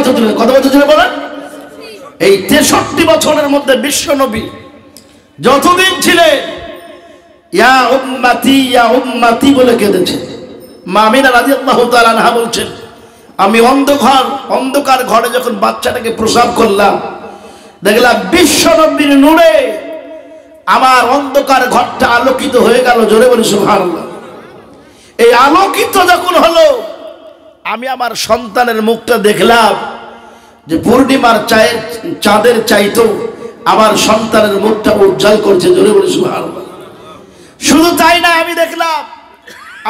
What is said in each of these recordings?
বছর ছিলেন? কত বছর ছিলেন বলেন? এই 63 বছরের মধ্যে বিশ্ব নবী যতদিন ছিলেন ইয়া উম্মতি বলে কেঁদেছে। মা আমিনা রাদিয়াল্লাহু তাআলা আনহা বলছেন, আমি অন্ধকার ঘরে যখন বাচ্চাটাকে প্রসব করলাম, দেখলাম বিশ্ব নবীর নূরে আমার অন্ধকার ঘরটা আলোকিত হয়ে গেল। জোরে বলি সুবহানাল্লাহ। এই আলোকিত যখন হলো, আমি আমার সন্তানের মুখটা দেখলাম যে পূর্ণিমার চাঁদের চাইতো আমার সন্তানের মুখটা উজ্জ্বল করছে। জোরে বলি সুবহানাল্লাহ। শুধু তাই না, আমি দেখলাম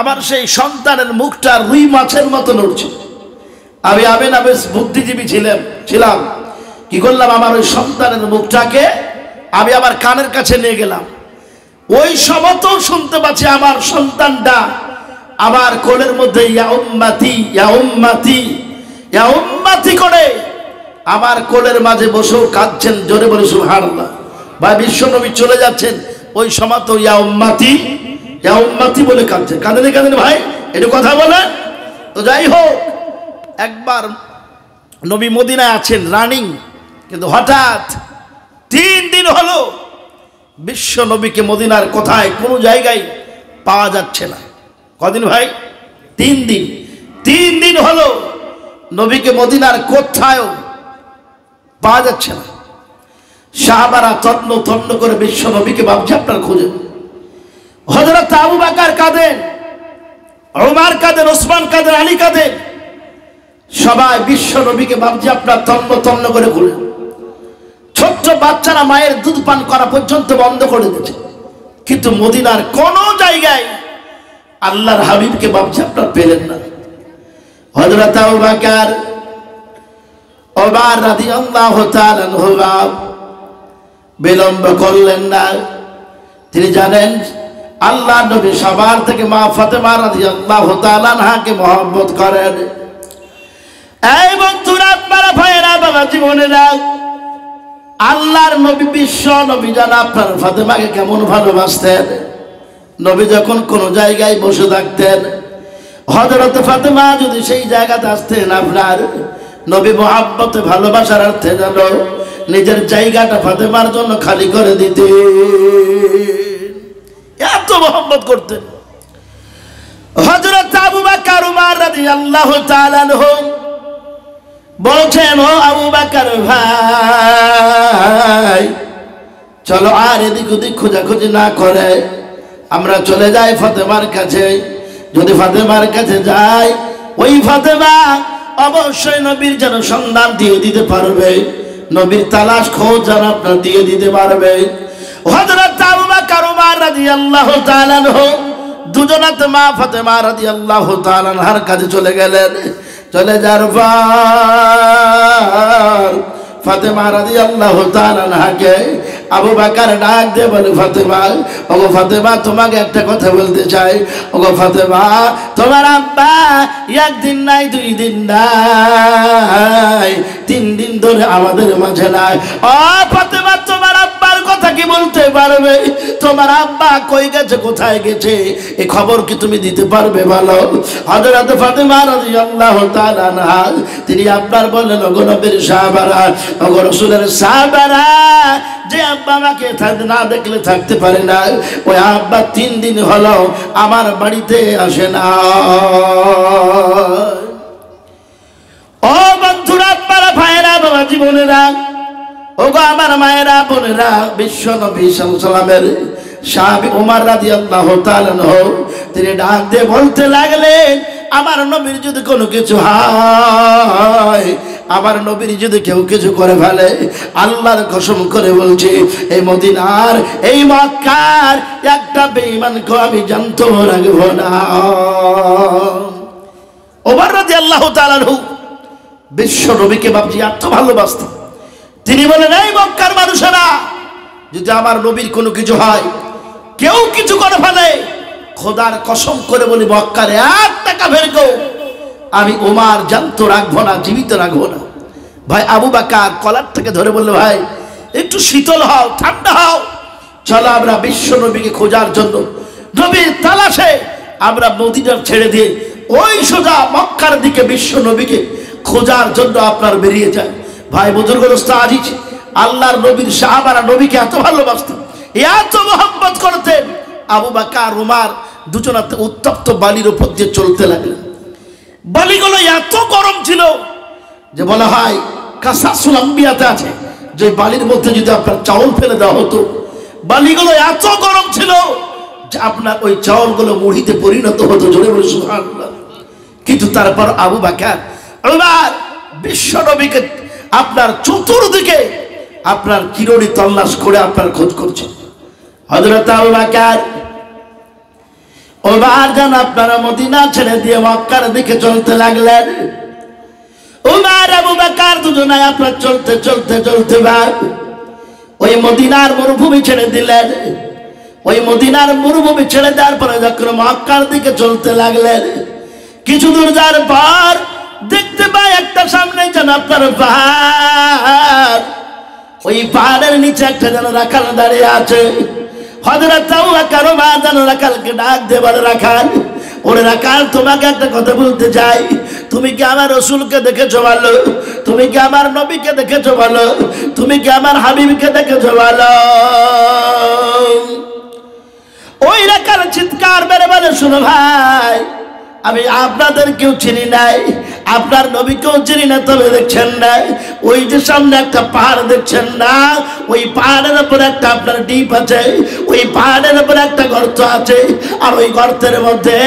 আমার সেই সন্তানের মুখটা রুই মাছের মতো নড়ছে। আমি বেশ বুদ্ধিজীবী ছিলাম, কি করলাম, আমার ওই সন্তানের মুখটাকে আমি আমার কানের কাছে নিয়ে গেলাম। ওই সময়তেও শুনতে পাচ্ছি আমার সন্তানটা আমার কোলের মধ্যে ইয়া উম্মতি ইয়া উম্মতি ইয়া উম্মতি করে আমার কোলের মাঝে বসেও কাঁদছেন। জোরে বলে সুবহানাল্লাহ। ভাই বিশ্বনবী চলে যাচ্ছেন, ওই সময় তো ইয়া উম্মতি বলে কাঁদছেন। কাঁদেন ভাই, একটু কথা বলেন তো। যাই হোক, একবার নবী মদিনায় আছেন রানিং, কিন্তু হঠাৎ 3 দিন হলো বিশ্ব নবীকে মদিনার কোথায় কোনো জায়গায় পাওয়া যাচ্ছে না। কদিন ভাই? 3 দিন। 3 দিন হলো নবীকে মদিনার কোথায় পাওয়া যাচ্ছে না। সাহাবারা তন্ন করে বিশ্ব নবীকে ভাবছে আপনার খুঁজে। হযরত আবু বকর কাঁদেন, ওমর কাঁদেন, ওসমান কাঁদেন, আলী কাঁদেন, সবাই বিশ্ব নবীকে ভাবছে আপনার তন্ন করে খুঁজে। ছোট্ট বাচ্চারা মায়ের দুধ পান করা পর্যন্ত বন্ধ করে দিয়েছে, কিন্তু মদিনার কোন জায়গায় আল্লাহর হাবিবকে ভাবছে আপনার পেলেন না। হযরত আবু বকর ওমর রাদিয়াল্লাহু তাআলা আনহু বিলম্ব করলেন না। তিনি জানেন আল্লাহ নবী সবার থেকে মা ফাতেমা রাদিয়াল্লাহু তাআলা আনহাকে মহব্বত করেন। এই বন্ধুরা, আপনারা ভাইয়েরা, বাবা জীবনেরা, আল্লাহর নবী বিশ্ব নবী জানা আপনার ফাতেমাকে কেমন ভালোবাসতেন। নবী যখন কোন জায়গায় বসে থাকতেন, হযরত ফাতেমা যদি সেই জায়গাতে আসতেন, আপনার নবী মহব্বতে ভালোবাসার অর্থে যেন নিজের জায়গাটা ফাতেমার জন্য খালি করে দিতেন। এত মহব্বত করতেন। হযরত আবু বকর ওমর রাদিয়াল্লাহু তাআলা আনহু বলছেন, ও আবু বকর ভাই, চলো আর এদিক ওদিক খোঁজাখুঁজি না করে আমরা চলে যাই ফাতেমার কাছে। যদি ফাতেমার কাছে যাই, ওই ফাতেমা অবশ্যই নবীর যেন সন্ধান দিয়ে দিতে পারবে, নবীর তালাশ খোঁজ যেন আপনার দিয়ে দিতে পারবে। হযরত আবু বকর ওমর রাদিয়াল্লাহু তাআলা আনহু দুজনাতে মা ফাতেমা রাদিয়াল্লাহু তাআলা আনহার কাছে চলে গেলেন। চলে যাওয়ার পর ফাতেমা রাদিয়াল্লাহু তাআলা আনহাকে আবু বকর ডাক দিয়ে বলে, ফাতেমা, ওগো ফাতেমা, তোমাকে একটা কথা বলতে চাই। ওগো ফাতেমা, তোমার আব্বা 1 দিন নাই, 2 দিন নাই, 3 দিন ধরে আমাদের মাঝে নাই। ও ফাতেমা, তোমার আব্বার কথা কি বলতে পারবে? তোমার আব্বা কই গেছে, কোথায় গেছে, এই খবর কি তুমি দিতে পারবে? ভালো। হযরত ফাতেমা রাদিয়াল্লাহু তাআলা আনহা তিনি আপনার বললেন, ওগো নবীর সাহাবারা, ওগো রাসূলের সাহাবারা, যে আব্বা আমাকে না দেখলে থাকতে পারে না, ওই আব্বা 3 দিন হলো আমার বাড়িতে আসে না। ও বন্ধুরা, আপনারা ভাইয়েরা, বাবা জীবনেরা, ওগো আমার মায়েরা, বোনেরা, বিশ্ব নবী সাল্লাল্লাহু আলাইহি ওয়াসাল্লামের সাহাবী ওমর রাদিয়াল্লাহু তাআলা আনহু তিনি ডাক দিয়ে বলতে লাগলেন, আমার নবীর যদি কোনো কিছু হয়, আমার নবীর যদি কেউ কিছু করে ফেলে, আল্লাহর কসম করে বলছি, এই মদিনার, এই মক্কার একটা বেঈমানকে আমি জানতে রাখব না। ওমর রাদিয়াল্লাহু তাআলা আনহু বিশ্ব নবীকে ভাবছি এত ভালোবাসতেন। তিনি বলেন, এই মক্কার মানুষেরা, যদি আমার নবীর কোনো কিছু হয়, কেউ কিছু করে ফেলে, খোদার কসম করে বলি, মক্কার 1 টাকা ফেরকেও আমি ওমর জানতো রাখবো না, জীবিত রাখবো না। ভাই আবু বকর কলার থেকে ধরে বললো, ভাই একটু শীতল হও, ঠান্ডা হও, চলো আমরা বিশ্ব নবীকে খোঁজার জন্য, নবীর তালাশে আমরা মদিনা ছেড়ে দিয়ে ওই সোজা মক্কার দিকে বিশ্ব নবীকে খোঁজার জন্য আপনার বেরিয়ে যায়। ভাই বুজুর্গ আজিজ, আল্লাহর নবীর সাহাবারা নবীকে এত ভালোবাসতেন, এত মহব্বত করতেন। আবু বকর উমর দুজনাতে উত্তপ্ত বালির উপর দিয়ে চলতে লাগলেন। বালিগুলো এত গরম ছিল যে বলা হয় কাসাসুল আম্বিয়াতে আছে যে বালির মধ্যে যদি আপনার চাউল ফেলে দেওয়া হতো, বালিগুলো এত গরম ছিল যে আপনার ওই চাউলগুলো মুড়িতে পরিণত হতো। জোরে বলে সুবহানাল্লাহ। কিন্তু তারপর আবু বকর উমর বিশ্ব নবীকে আপনার চতুর্দিকে আপনার কিরণী তল্লাশ করে আপনার খোঁজ করছে। হযরত আবু বকর উমর যেন আপনারা মদিনা ছেড়ে দিয়ে মক্কার দিকে চলতে লাগলেন। উমর আবু বকর দুজনে আপনার চলতে চলতে চলতে ওই মদিনার মরুভূমি ছেড়ে দিলেন। ওই মদিনার মরুভূমি ছেড়ে দেওয়ার পরে যখন মক্কার দিকে চলতে লাগলেন, কিছু দূর যাওয়ার পর দেখতে পাই একটা সামনে যেন আপনার পাহাড়। ওই পাহাড়ের নিচে একটা যেন রাখাল দাঁড়িয়ে আছে। হযরত আবু বকর উমর যেন রাখালকে ডাক দিয়ে বলে, রাখাল, ওরে রাখাল, তোমাকে একটা কথা বলতে চাই। তুমি কি আমার রাসূলকে দেখেছো বলো? তুমি কি আমার নবীকে দেখেছো বলো? তুমি কি আমার হাবিবকে দেখেছো বলো? ওই রাখাল চিৎকার মেরে বলে, শোনো ভাই, আমি আপনাদের কেউ চিনি নাই, আপনার নবীকেও চিনি না, তবে দেখছেন না ওই যে সামনে একটা পাহাড় দেখছেন না, ওই পাহাড়ের উপর একটা আপনার দ্বীপ আছে, ওই পাহাড়ের উপর একটা গর্ত আছে, আর ওই গর্তের মধ্যে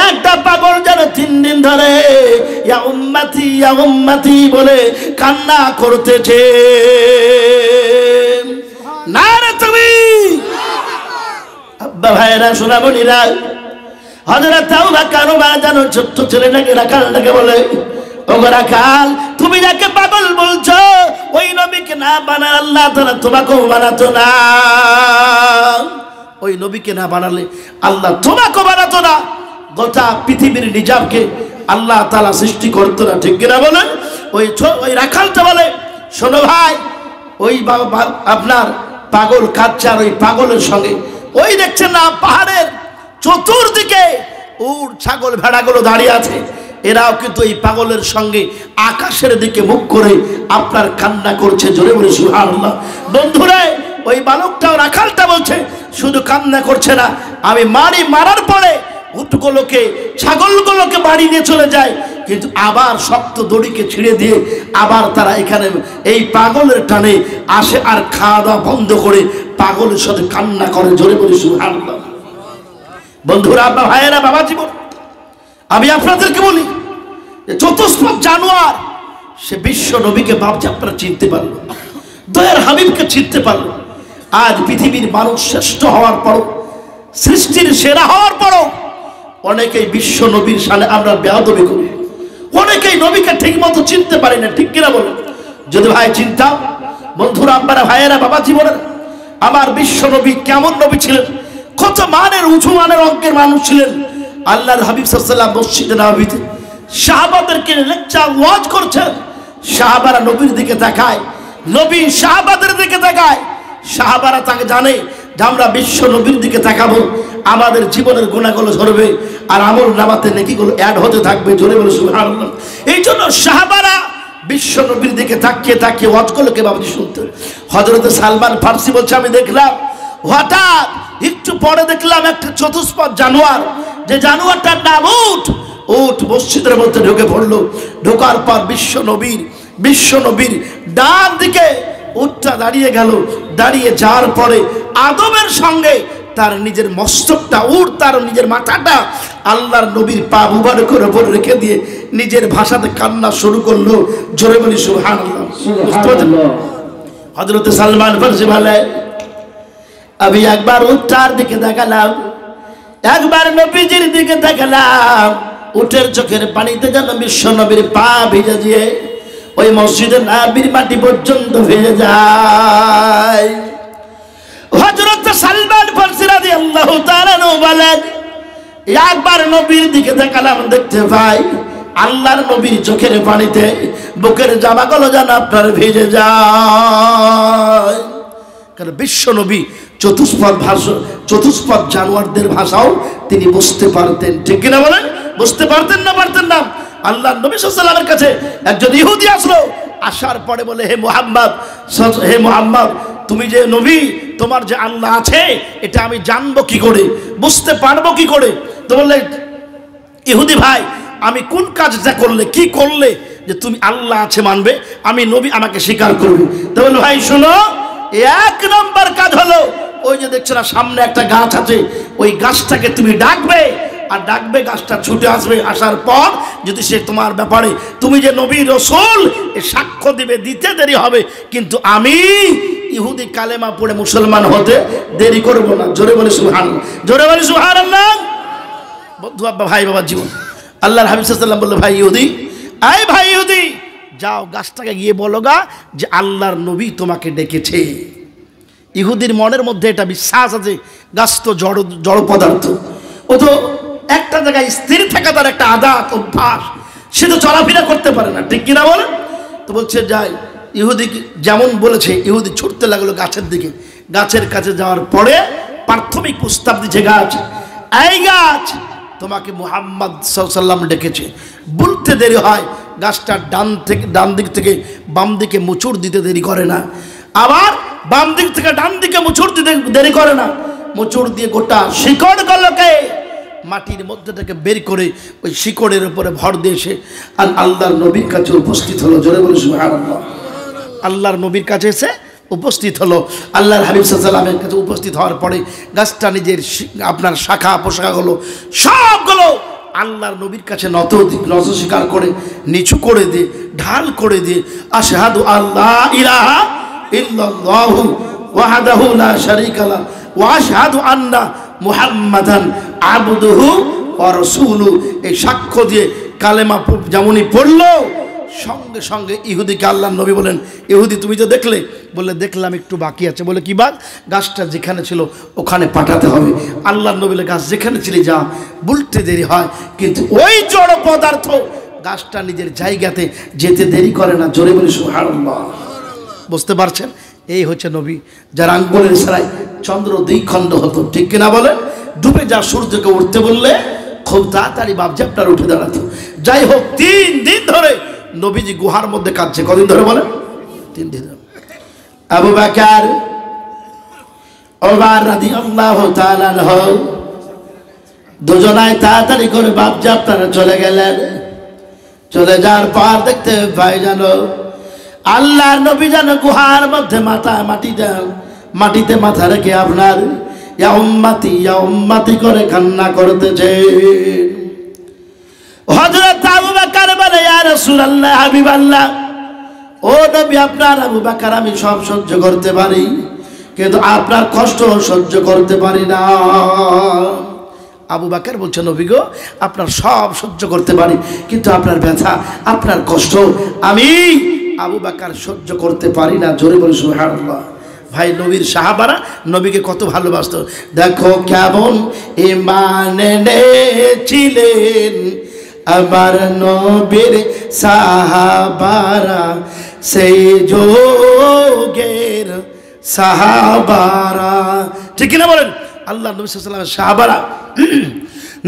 একটা পাগল যেন 3 দিন ধরে ইয়া উম্মতি বলে কান্না করতেছে। না রে তুমি আব্বা ভাইরা সোনামণিরা, হযরত আবু বকর উমর যেন ছোট্ট ছেলেটাকে রাখালটাকে বলে, ওগো রাখাল, তুমি যাকে পাগল বলছো ওই নবীকে না বানালে আল্লাহ তাআলা তোমাকেও বানাতো না। ওই নবীকে না বানালে আল্লাহ তোমাকেও বানাতো না। গোটা পৃথিবীর নিজামকে আল্লাহ তাআলা সৃষ্টি করতো না, ঠিক কিনা বলেন? ওই রাখালটা বলে, শোনো ভাই, ওই আপনার পাগল কাচ্চা, ওই পাগলের সঙ্গে ওই দেখছেন না পাহাড়ের চতুর্দিকে উট ছাগল ভেড়াগুলো দাঁড়িয়ে আছে, এরাও কিন্তু এই পাগলের সঙ্গে আকাশের দিকে মুখ করে আপনার কান্না করছে। জোরে বলে সুবহানাল্লাহ। বন্ধুরা, ওই বালকটাও রাখালটা বলছে, শুধু কান্না করছে না, আমি মারার পরে উটগুলোকে ছাগলগুলোকে বাড়ি নিয়ে চলে যায়, কিন্তু আবার শক্ত দড়িকে ছিঁড়ে দিয়ে আবার তারা এখানে এই পাগলের টানে আসে আর খাওয়া দাওয়া বন্ধ করে পাগলের সাথে কান্না করে। জোরে বলে সুবহানাল্লাহ। বন্ধুরা, আপনার ভাইয়েরা, বাবা জীবন, আমি আপনাদেরকে বলি, চতুষ্পদ জানোয়ার সে বিশ্ব নবীকে ভাবছে আপনারা চিনতে পারলো, দয়ার হাবিবকে চিনতে পারলো। আজ পৃথিবীর মানুষ শ্রেষ্ঠ হওয়ার পরও, সৃষ্টির সেরা হওয়ার পরও অনেকেই বিশ্ব নবীর সামনে আমরা বেয়াদবি করি, অনেকেই নবীকে ঠিক মতো চিনতে পারি না, ঠিক কিনা বলেন? যদি ভাই চিন্তা, বন্ধুরা, আপনারা ভাইয়েরা, বাবা জীবনের, আমার বিশ্ব নবী কেমন নবী ছিলেন, কত মানের উঁচু মানের অঙ্কের মানুষ ছিলেন। আল্লাহর হাবিব সাল্লাল্লাহু আলাইহি ওয়াসাল্লাম মসজিদে নববীতে সাহাবাদেরকে লেকচার ওয়াজ করছেন। সাহাবারা নবীর দিকে তাকায়, নবী সাহাবাদের দিকে তাকায়। সাহাবারা তাকে জানে যে আমরা বিশ্ব নবীর দিকে তাকাবো, আমাদের জীবনের গুনাহগুলো ঝরবে আর আমল নামাতে নেকিগুলো অ্যাড হতে থাকবে। জোরে বলে সুবহানাল্লাহ। এই জন্য সাহাবারা বিশ্ব নবীর দিকে তাকিয়ে তাকিয়ে ওয়াজগুলোকে বাবাজি শুনতেন। হযরত সালমান ফারসি বলছে, আমি দেখলাম হঠাৎ একটু পরে দেখলাম একটা চতুষ্পদ জানোয়ার, যে জানোয়ারটার নাম উট মসজিদের মধ্যে ঢুকে পড়লো। ঢোকার পর বিশ্ব নবীর ডান দিকে উটটা দাঁড়িয়ে গেল। দাঁড়িয়ে যাওয়ার পরে আদবের সঙ্গে তার নিজের মস্তকটা, তার নিজের মাথাটা আল্লাহর নবীর পা মুবারকের উপর রেখে দিয়ে নিজের ভাষাতে কান্না শুরু করলো। জোরে বলি সুবহানাল্লাহ। হযরত সালমান ফারসি বলে, আমি একবার উটটার দিকে তাকালাম, একবার নবীজির দিকে তাকালাম, উটের চোখের পানিতে যেন বিশ্ব নবীর পা ভিজে দিয়ে ওই মসজিদের নবীর মাটি পর্যন্ত ভিজে যায়। হযরত সালমান ফারসি রাদিয়াল্লাহু তাআলা বলেন, একবার নবীর দিকে তাকালাম, দেখতে পাই আল্লাহর নবীর চোখের পানিতে বুকের জামাগুলো যেন আপনার ভিজে যায়। কারণ বিশ্ব নবী চতুষ্পদ জানোয়ারদের ভাষাও তিনি বুঝতে পারতেন, ঠিক কিনা বলেন? বুঝতে পারতেন না? পারতেন না? আল্লাহ নবী সাল্লাল্লাহু আলাইহি ওয়াসাল্লামের কাছে একজন ইহুদি আসলো, আসার পরে বলে, হে মুহাম্মদ, তুমি যে নবী, তোমার যে আল্লাহ আছে এটা আমি জানবো কি করে, বুঝতে পারবো কি করে? তো বললে, ইহুদি ভাই, আমি কোন কাজটা করলে, কি করলে যে তুমি আল্লাহ আছে মানবে, আমি নবী আমাকে স্বীকার করবে? তো বললো, ভাই শোনো, এক নম্বর কাজ হলো, ওই যে দেখছো না সামনে একটা গাছ আছে, ওই গাছটাকে তুমি ডাকবে, আর ডাকবে গাছটা ছুটে আসবে, আসার পর যদি সে তোমার ব্যাপারে তুমি যে নবী রাসূল এ সাক্ষ্য দিবে, দিতে দেরি হবে, কিন্তু আমি ইহুদি কালেমা পড়ে মুসলমান হতে দেরি করব না। জোরে বলে সুবহানাল্লাহ, জোরে বলে সুবহানাল্লাহ। বন্ধু, আব্বা, ভাই, বাবা, জীবন আল্লাহর হাবিব সাল্লাল্লাহু আলাইহি ওয়াসাল্লাম বলল, ভাই ইহুদি, আয় ভাই ইহুদি, যাও গাছটাকে গিয়ে বলো গা যে আল্লাহর নবী তোমাকে ডেকেছে। ইহুদির মনের মধ্যে এটা বিশ্বাস আছে, গাছ তো জড় পদার্থ, ও তো একটা জায়গায় স্থির থাকা তার একটা আদত অভ্যাস, সে তো চলাফেরা করতে পারে না, ঠিক কিনা বলেন? তো বলছে যাই, ইহুদি যেমন বলেছে, ইহুদি ছুটতে লাগলো গাছের দিকে। গাছের কাছে যাওয়ার পরে প্রাথমিক প্রস্তাব দিচ্ছে গাছ, এই গাছ, তোমাকে মুহাম্মদ সাল্লাল্লাহু আলাইহি ওয়াসাল্লাম ডেকেছে। বলতে দেরি হয়, গাছটা ডান দিক থেকে বাম দিকে মুচুর দিতে দেরি করে না, আবার বাম দিক থেকে ডান দিকে মুচুর দিতে দেরি করে না, মুচুর দিয়ে গোটা শিকড়গুলোকে মাটির মধ্যে থেকে বের করে ওই শিকড়ের উপরে ভর দিয়েছে, আর আল্লাহর নবীর কাছে উপস্থিত হলো। জোরে বলে সুবহানাল্লাহ। আল্লাহর নবীর কাছে এসে উপস্থিত হলো। আল্লাহর হাবিব সাল্লাল্লাহু আলাইহি ওয়াসাল্লামের কাছে উপস্থিত হওয়ার পরে গাছটা নিজের আপনার শাখা পোশাকগুলো সবগুলো আল্লাহর নবীর কাছে নত স্বীকার করে, নিচু করে দিয়ে, ঢাল করে দিয়ে, আশহাদু আল্লা ইলাহা ইল্লাল্লাহু ওয়াহদাহু লা শারীকা লাহু ওয়া আশহাদু আন্না মুহাম্মাদান আবদুহু ওয়া রাসূলুহু, এই সাক্ষ্য দিয়ে কালেমা যেমনই পড়লো, সঙ্গে সঙ্গে ইহুদিকে আল্লাহর নবী বলেন, ইহুদি তুমি তো দেখলে? বলে, দেখলাম, একটু বাকি আছে। বলে, কি বাদ? গাছটা যেখানে ছিল ওখানে পাঠাতে হবে। আল্লাহর নবী বলে, গাছ যেখানে ছিলে যা, বলতে দেরি হয়, কিন্তু ওই জড় পদার্থ গাছটা নিজের জায়গাতে যেতে দেরি করে না। জোরে বলে সুবহানাল্লাহ। বুঝতে পারছেন? এই হচ্ছে নবী, যার আঙ্গুলের ইশারায় চন্দ্র দুই খণ্ড হতো, ঠিক কিনা বলে? ডুবে যা সূর্যকে উঠতে বললে খুব তাড়াতাড়ি বাপজাপটার উঠে দাঁড়াতো। যাই হোক, 3 দিন ধরে নবীজি গুহার মধ্যে কাঁদছে। কদিন ধরে বলেন? 3 দিন। আবু বকর, ওমর রাদিয়াল্লাহু তাআলা আনহু দুজনাই তাড়াতাড়ি করে বাপজাপটারা চলে গেলেন। চলে যাওয়ার পর দেখতে পাই জানো আল্লাহর নবী যেন গুহার মধ্যে মাটিতে মাথা রেখে আপনার ইয়া উম্মতি করে কান্না করতেছে। হযরত আবু বকর বলে, ইয়া রাসূলুল্লাহ, হাবিবাল্লাহ, ও নবী, আপনার আবু বকর আমি সব সহ্য করতে পারি, কিন্তু আপনার কষ্ট সহ্য করতে পারি না। আবু বকর বলছে, নবী গো, আপনার সব সহ্য করতে পারি, কিন্তু আপনার ব্যথা, আপনার কষ্ট আমি আবু বকর সহ্য করতে পারি না। জোরে বলে সুবহানাল্লাহ। ভাই, নবীর সাহাবারা নবীকে কত ভালোবাসতো। দেখো কেমন ঈমান এনেছিলেন আমার নবীর সাহাবারা, সেই যুগের সাহাবারা, ঠিক কিনা বলেন? আল্লাহ নবী সাল্লাল্লাহু আলাইহি ওয়াসাল্লামের সাহাবারা,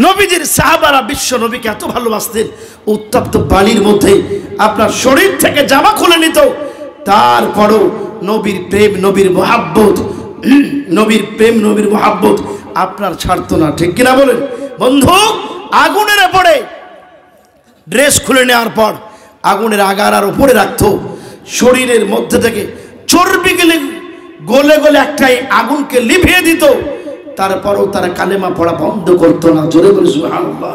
নবীজির সাহাবারা বিশ্ব নবীকে এত ভালোবাসতেন, উত্তপ্ত বালির মধ্যে আপনার শরীর থেকে জামা খুলে নিত, তারপরও নবীর প্রেম, নবীর মহাব্বত, নবীর প্রেম, নবীর মহাব্বত আপনার ছাড়তো না, ঠিক কিনা বলেন? বন্ধু, আগুনের উপরে ড্রেস খুলে নেওয়ার পর আগুনের আগারার উপরে রাখতো, শরীরের মধ্যে থেকে চর্বি গলে গলে একটাই আগুনকে লিভিয়ে দিত, তারপরও তারা কালেমা পড়া বন্ধ করতো না। জোরে বলে সুবহানাল্লাহ।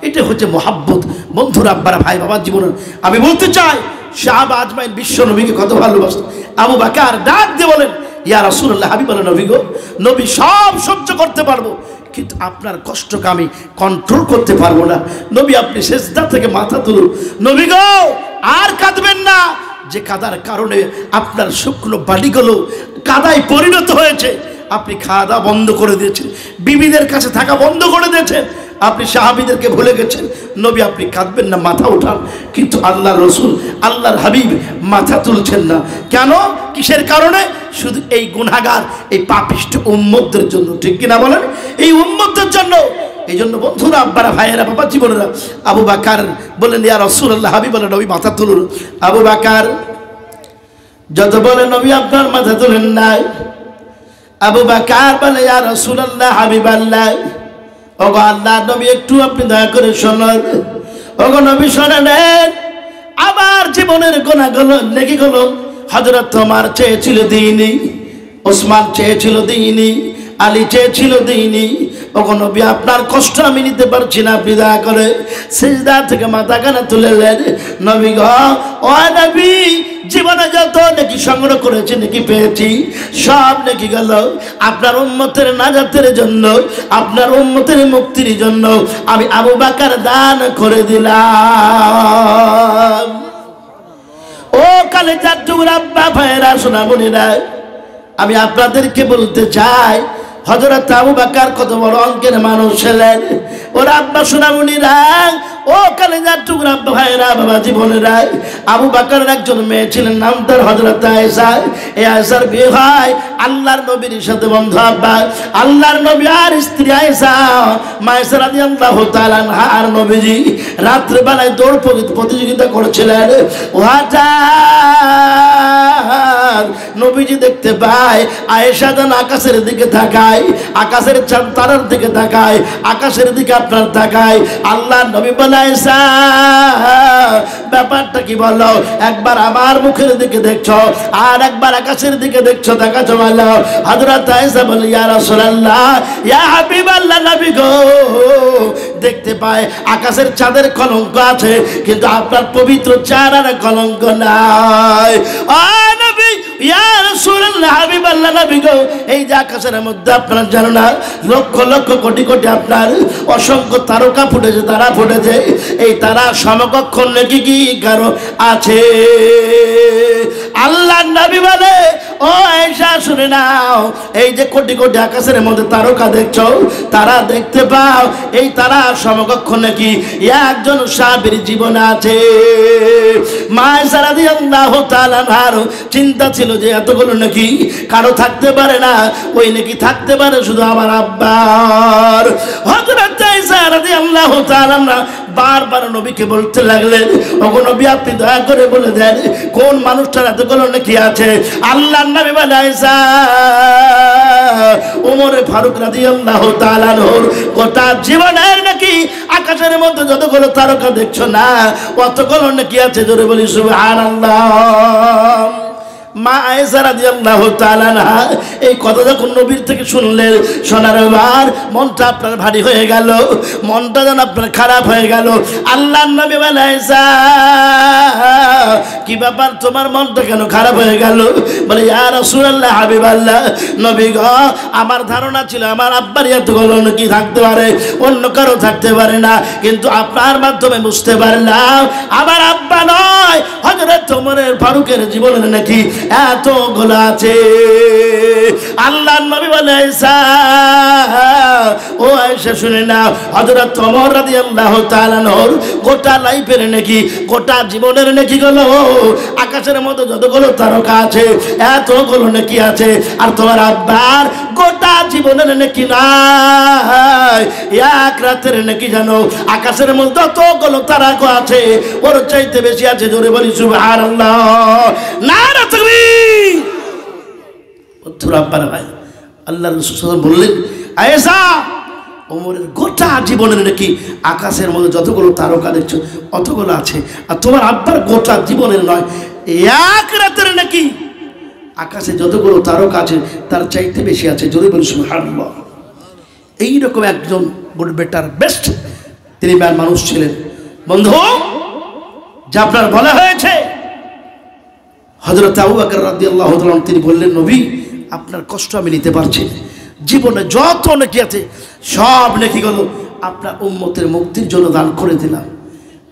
এটা হচ্ছে মহাব্বত। বন্ধুরা, আব্বারা, ভাই, বাবার জীবনে আমি বলতে চাই, সাহাবা আজমাইন বিশ্ব নবীকে কত ভালোবাসত। আবু বকর ডাক দিয়ে বলেন, ইয়া রাসূলুল্লাহ, হাবিবাল্লাহ, নবী গো, নবী সব সহ্য করতে পারবো, কিন্তু আপনার কষ্টকে আমি কন্ট্রোল করতে পারবো না। নবী, আপনি সিজদা থেকে মাথা তুলুন। নবী গো, আর কাঁদবেন না, যে কাদার কারণে আপনার শুকনো বালিগুলো কাদায় পরিণত হয়েছে। আপনি খাওয়া দাওয়া বন্ধ করে দিয়েছেন, বিবিদের কাছে থাকা বন্ধ করে দিয়েছেন, আপনি সাহাবীদেরকে ভুলে গেছেন। নবী, আপনি কাঁদবেন না, মাথা উঠান। কিন্তু আল্লাহর রসুল, আল্লাহর হাবিব মাথা তুলছেন না। কেন? কিসের কারণে? শুধু এই গুনাহগার, এই পাপিষ্ঠ উম্মতদের জন্য, ঠিক কিনা বলেন? এই উম্মতদের জন্য, এই জন্য বন্ধুরা, আব্বারা, ভাইয়েরা, বাবা জীবনেরা, আবু বকর বলেন ইয়া রাসূলুল্লাহ, হাবিব বলেন নবী মাথা তুলুন। আবু বকর যত বলে নবী আপনার মাথা তুলেন নাই। আবু বকর বলে ইয়া রাসূলুল্লাহ, হাবিবাল্লাহ, ওগো আল্লাহর নবী একটু আপনি দয়া করে শুনুন। ওগো নবী শুনেন, আমার জীবনের গুনাহগুলো নেকিগুলো হযরত ওমর চেয়েছিল দিইনি, ওসমান চেয়েছিল দিইনি, আলী চেয়েছিল দিইনি। ওগো নবী আপনার কষ্ট আমি নিতে পারছি না, আপনি দয়া করে। সিজদা থেকে মাথা কানা তুলেলেন। নবী গো, ও নবী, জীবনে যত নেকি সংগ্রহ করেছি, নেকি পেয়েছি, সব নেকি গেল আপনার উম্মতের নাজাতের জন্য, আপনার উম্মতের মুক্তির জন্য আমি আবু বকর দান করে দিলাম। ও কলেজার টুকরা আব্বা, ভাইয়েরা, সোনামণিরা, আমি আপনাদেরকে বলতে চাই হযরত আবু বকর কত বড় অঙ্কের মানুষ ছিলেন। ওর আব্বা, সোনামণিরা, ও কলেজার টুকরা আব্বা, ভাইয়েরা, বাবা জীবনেরা, আবু বকরের একজন মেয়ে ছিলেন, নাম তার হযরত আয়েশা। এই আয়েশার বিয়ে হয় আল্লাহর নবীর সাথে। বন্ধু আব্বা, আল্লাহর নবী আর স্ত্রী আয়েশা, মায়েশা রাদিয়াল্লাহু তাআলা আনহা আর নবীজি রাত্রে বেলায় দৌড় প্রতিযোগিতা করেছিলেন। হঠাৎ নবীজি দেখতে পায় আয়েশা যেন আকাশের দিকে তাকায়, আকাশের চাঁদ তারার দিকে তাকায়, আকাশের দিকে আপনার তাকায়। আল্লাহর নবী বলে, আয়েশা, ব্যাপারটা কি বলো? একবার আমার মুখের দিকে দেখছো আর একবার আকাশের দিকে দেখছো, দেখাচ্ছ বলো। হযরত আয়েশা বলে, ইয়া রাসূলুল্লাহ, ইয়া হাবিবাল্লাহ, নবী গো, দেখতে পায় আকাশের চাঁদের কলঙ্ক আছে, কিন্তু আপনার পবিত্র চেহারার কলঙ্ক নাই। ও নবী, ইয়া রাসূলুল্লাহ, হাবিবাল্লাহ, নবী গো, এই যে আকাশের মধ্যে আপনার জানো না লক্ষ লক্ষ কোটি কোটি আপনার অসংখ্য তারকা ফুটেছে, তারা ফুটেছে, এই তারা সমকক্ষ নাকি কি কারো আছে? আল্লাহর নবী বলে, ও আয়েশা শুনে নাও, এই যে কোটি কোটি আকাশের মধ্যে তারকা দেখছো, তারা দেখতে পাও, এই তারা সমকক্ষ নাকি একজন সাহাবীর জীবনে আছে। মায়েশা রাদিয়াল্লাহু তাআলা আনহার চিন্তা ছিল যে এতগুলো নাকি কারো থাকতে পারে না, ওই নাকি থাকতে পারে শুধু আমার আব্বার। হযরত আয়েশা রাদিয়াল্লাহু তাআলা বারবার নবীকে বলতে লাগলেন, ওগো নবী আপনি দয়া করে বলে দেন কোন মানুষটার এতগুলো নাকি আছে। আল্লাহর নবী বলে, আয়েশা, ওমর ফারুক রাদিয়াল্লাহু তাআলা আনহুর গোটা জীবনের নাকি আকাশের মধ্যে যতগুলো তারকা দেখছো না, অতগুলো নাকি আছে। জোরে বলি সুবহানাল্লাহ। মা আয়েশা রাদিয়াল্লাহু তাআলা আনহা এই কথা যখন নবীর থেকে শুনলেন, শোনার পর মনটা আপনার ভারী হয়ে গেল, মনটা যেন আপনার খারাপ হয়ে গেল। আল্লাহর নবী বলে, আয়েশা, কি ব্যাপার, তোমার মনটা কেন খারাপ হয়ে গেল? বলে, ইয়া রাসূলুল্লাহ, হাবিবাল্লাহ, নবী গো, আমার ধারণা ছিল আমার আব্বার এতগুলো নাকি থাকতে পারে, অন্য কারো থাকতে পারে না, কিন্তু আপনার মাধ্যমে বুঝতে পারলাম আমার আব্বা নয়, হযরত ওমরের ফারুকের জীবনে নাকি এতগুলো আছে। আল্লাহর নবী বলে, আয়েশা, ও আয়েশা শুনে না, হযরত ওমর রাদিয়াল্লাহু তাআলা আনহুর গোটা লাইফের নাকি, গোটা জীবনের নাকি গুলো আকাশের মধ্যে যতগুলো তারকা আছে এতগুলো নাকি আছে, আর তোমার আব্বার গোটা জীবনের নাকি নাই, এক রাতের নাকি জানো আকাশের মধ্যে যতগুলো তারকা আছে ওর চাইতে বেশি আছে। জোরে বলি সুবহানাল্লাহ। নারে তাকবীর। ভাই, আল্লাহ রাসূল বললেন, আয়েশা, ওমরের গোটা জীবনের নাকি আকাশের মধ্যে যতগুলো তারকা দেখছো অতগুলো আছে, আর তোমার আব্বার গোটা জীবনের নয়, এক রাতের নাকি আকাশে যতগুলো তারকা আছে তার চাইতে বেশি আছে। জোরে বলি সুবহানাল্লাহ। এইরকম একজন বড় বেটার বেস্ট তিনি মানুষ ছিলেন। বন্ধু, যা আপনার বলা হয়েছে, হযরত আবু বকর রাদিয়াল্লাহু তাআলা তিনি বললেন, নবী আপনার কষ্ট আমি নিতে পারছি, জীবনে যত নেকি আছে সব নেকিগুলো আপনার উম্মতের মুক্তির জন্য দান করে দিলাম।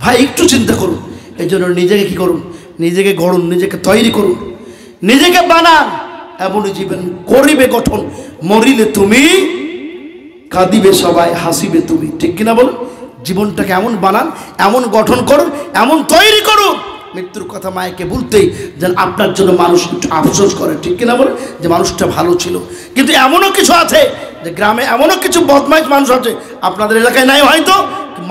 ভাই একটু চিন্তা করুন, এই জন্য নিজেকে কি করুন, নিজেকে গড়ুন, নিজেকে তৈরি করুন, নিজেকে বানান, এমন জীবন করিবে গঠন, মরিলে তুমি কাঁদিবে সবাই, হাসিবে তুমি। ঠিক কিনা বলুন? জীবনটাকে এমন বানান, এমন গঠন করুন, এমন তৈরি করুন, মৃত্যুর কথা মায়েকে বলতেই যেন আপনার জন্য মানুষ একটু আফসোস করে। ঠিক কিনা বলে, যে মানুষটা ভালো ছিল। কিন্তু এমনও কিছু আছে যে গ্রামে এমনও কিছু বদমাইশ মানুষ আছে, আপনাদের এলাকায় নাই হয়তো,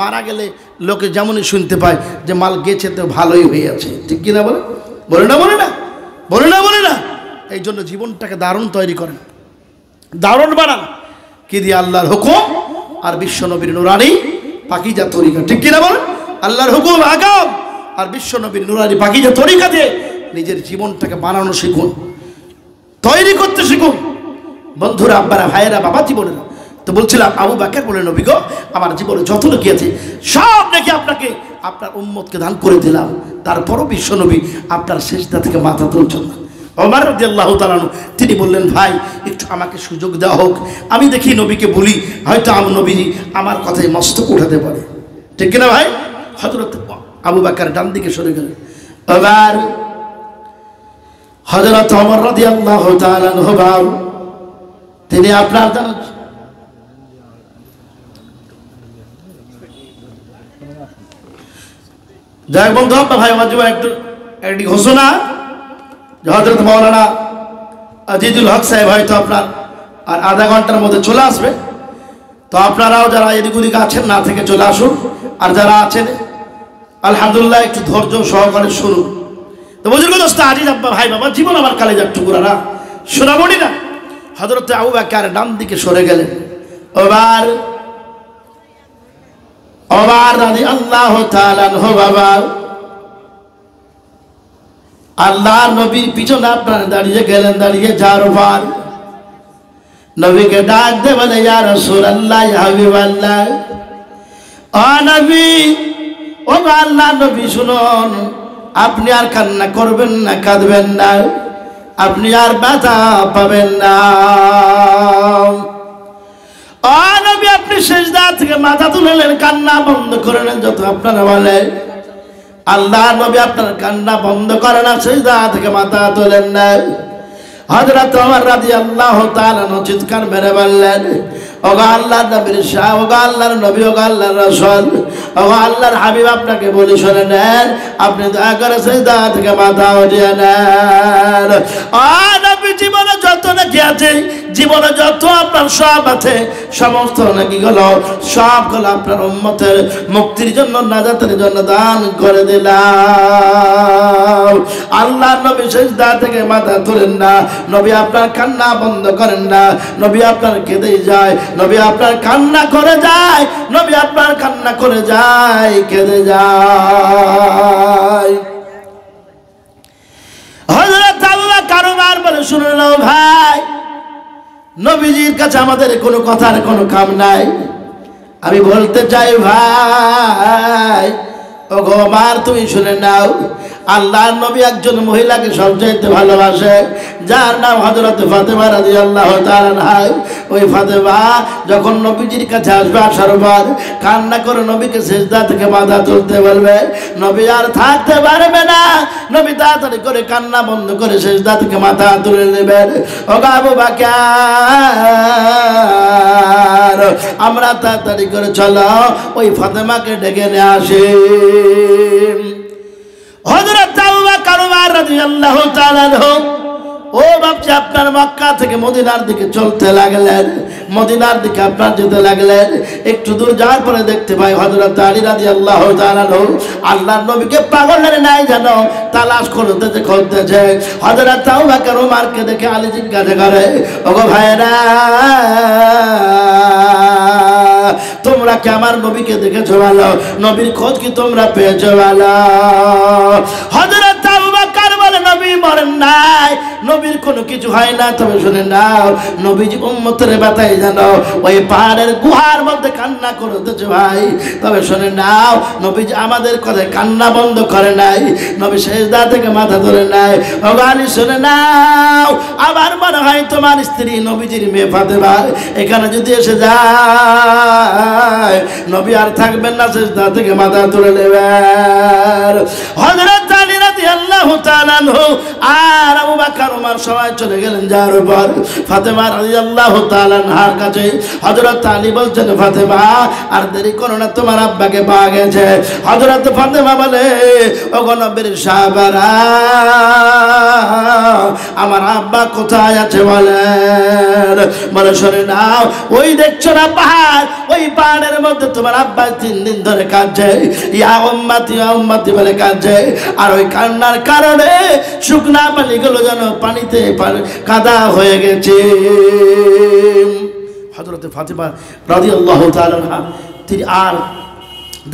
মারা গেলে লোকে যেমনই শুনতে পায় যে মাল গেছে তো ভালোই হয়ে আছে, ঠিক কিনা বলে? বলে না, বলে না, বলে না, বলে না। এই জন্য জীবনটাকে দারুণ তৈরি করেন, দারুণ বানান, কি দিয়ে? আল্লাহর হুকুম আর বিশ্বনবীর নুরানি পাকিজা তরিকা, ঠিক কিনা বলেন? আল্লাহর হুকুম আগাম আর বিশ্বনবীর নুরানি পাকিজা তরিকা দিয়ে নিজের জীবনটাকে বানানো শিখুন, তৈরি করতে শিখুন। বন্ধুরা, আব্বারা, ভাইয়েরা, বাবা, জীবনেরা, তো বলছিলাম আবু বকর বলে, নবী গো, আমার জীবনে যত লোক আছে সব নাকি আপনাকে, আপনার উম্মতকে দান করে দিলাম, তারপরও বিশ্বনবী আপনার সিজদা থেকে মাথা তুলছেন না। ওমর রাদিয়াল্লাহু তাআলা আনহু তিনি বললেন, ভাই একটু আমাকে সুযোগ দেওয়া হোক, আমি দেখি নবীকে বলি, হয়তো নবী আমার কথায় মস্তক উঠাতে পারে, ঠিক কিনা ভাই? হযরত আবু বকর ডান দিকে সরে গেলেন, এবার হযরত ওমর রাদিয়াল্লাহু তাআলা আনহু তিনি আপনার যাই বন্ধু, ভাই আমার জীবন একটি ঘোষণা, হযরত মাওলানা আজিজুল হক সাহেব হয়তো আপনার আর আধা ঘন্টার মধ্যে চলে আসবে, তো আপনারাও যারা এদিক ওদিক আছেন না থেকে চলে আসুন, আর যারা আছেন আলহামদুলিল্লাহ একটু ধৈর্য সহকারে শুনুন। তো বুঝুন দোস্ত, আজিজ আব্বা, ভাই বাবা, জীবন আমার কালেজার টুকরারা, শোনাবনি না। হযরত আবু বকর ডান দিকে সরে গেলেন, ওমর রাদিয়াল্লাহু তাআলা আনহু বাবা আল্লাহর নবীর পিছনে আপনার দাঁড়িয়ে গেলেন, দাঁড়িয়ে যারবার নবীকে ডাক দে, বলে ইয়া রাসূলুল্লাহ, ইয়া হাবিবাল্লাহ, ও নবী, ও আল্লাহর নবী শুনুন, আপনি আর কান্না করবেন না, কাঁদবেন না, আপনি আর ব্যথা পাবেন না। ও নবী, আপনি সিজদা থেকে মাথা তুললেন, কান্না বন্ধ করলেন, যত আপনারা বলে আল্লাহ নবী আপনার কান্না বন্ধ করে না, সিজদা থেকে মাথা তোলেন না। হযরত ওমর রাদিয়াল্লাহু তাআলা চিৎকার মেরে বললেন, ওগো আল্লাহর নবীর শাহ, ওগো আল্লাহর নবী, ওগো আল্লাহর রাসূল, ওগো আল্লাহর হাবিব, আপনাকে বলি শুনে নেন, আপনি দয়া করে সিজদা থেকে মাথা উঠিয়ে নেন। ও নবী, জীবনে যত নাকি আছে, জীবনে যত আপনার সব আছে, সমস্ত নাকি গুলো সবগুলো আপনার উম্মতের মুক্তির জন্য, নাজাতের জন্য দান করে দিলাম। আল্লাহর নবী সিজদা থেকে মাথা তোলেন না, নবী আপনার কান্না বন্ধ করেন না, নবী আপনার কেঁদে যায়, নবী আপনার কান্না করে যায়, নবী আপনার কান্না করে যায়, কেঁদে যায়। হযরত আবু বকর ওমর বলে, শুনে নাও ভাই, নবীজির কাছে আমাদের কোনো কথার কোনো কাম নাই। আমি বলতে চাই ভাই, ও গো ওমর, তুমি শুনে নাও, আল্লাহর নবী একজন মহিলাকে সবচাইতে ভালোবাসে, যার নাম হযরত ফাতেমা রাদিয়াল্লাহু তাআলা আনহা। ওই ফাতেমা যখন নবীজির কাছে আসবে, আসার পর কান্না করে নবীকে সিজদা থেকে মাথা তুলতে বলবে, নবী আর থাকতে পারবে না, নবী তাড়াতাড়ি করে কান্না বন্ধ করে সিজদা থেকে মাথা তুলে নেবেন। ও আবু বকর, আমরা তাড়াতাড়ি করে চলো ওই ফাতেমাকে ডেকে নিয়ে আসি। হযরত আবু বকর রাদিয়াল্লাহু তাআলা আনহু ও বাপজি আপনার মক্কা থেকে মদিনার দিকে চলতে লাগলেন, মদিনার দিকে আপনার যেতে লাগলেন। একটু দূর যাওয়ার পরে দেখতে পাই হযরত আলী রাদিয়াল্লাহু তাআলা আনহু আল্লাহর নবীকে পাগলের নাই যেন তালাশ করতেছে। হযরত আবু বকর ওমরকে দেখে আলী জিজ্ঞাসা করে, ওগো ভাইরা, তোমরা কি আমার নবীকে দেখেছো ভালো? নবীর খোঁজ কি তোমরা পেয়েছো ভালো? হযরত আবু বকর বলে, নবী মরেন নাই, নবীর কোনো কিছু হয় না। তবে শুনে নাও, নবীজি উম্মতের বাতাই জানো ওই পাহাড়ের গুহার মধ্যে কান্না করতেছে ভাই। তবে শুনে নাও, নবীজি আমাদের কথায় কান্না বন্ধ করে নাই, নবী সিজদা থেকে মাথা ধরে নাই। ও আলী শুনে নাও, আবার মনে হয় তোমার স্ত্রী নবীজির মেয়ে ফাতেমা এখানে যদি এসে যায়, নবী আর থাকবেন না, সিজদা থেকে মাথা তুলে নেবেন। হযরত আলী রাদিয়াল্লাহু তাআলা আনহু আর আবু বকর ওমর সবাই চলে গেলেন। যাওয়ার পর ফাতেমা রাদিয়াল্লাহু তাআলা আনহার কাছে হযরত আলী বলছেন, ফাতেমা আর দেরি করো না, তোমার আব্বাকে পাওয়া গেছে। হযরত ফাতেমা বলে, ওগো নবীর সাহাবারা, আমার আব্বা আব্বা কোথায় আছে বলেন? বলে শোনে নাও, ওই দেখছো না পাহাড়, ওই পাহাড়ের মধ্যে তোমার আব্বা 3 দিন ধরে কাঁদছে, ইয়া উম্মতি বলে কাঁদছে। আর ওই কান্নার কারণে শুকনা পানিগুলো যেন পানিতে কাদা হয়ে গেছে। হযরত ফাতেমা রাদিয়াল্লাহু তাআলা তিনি আর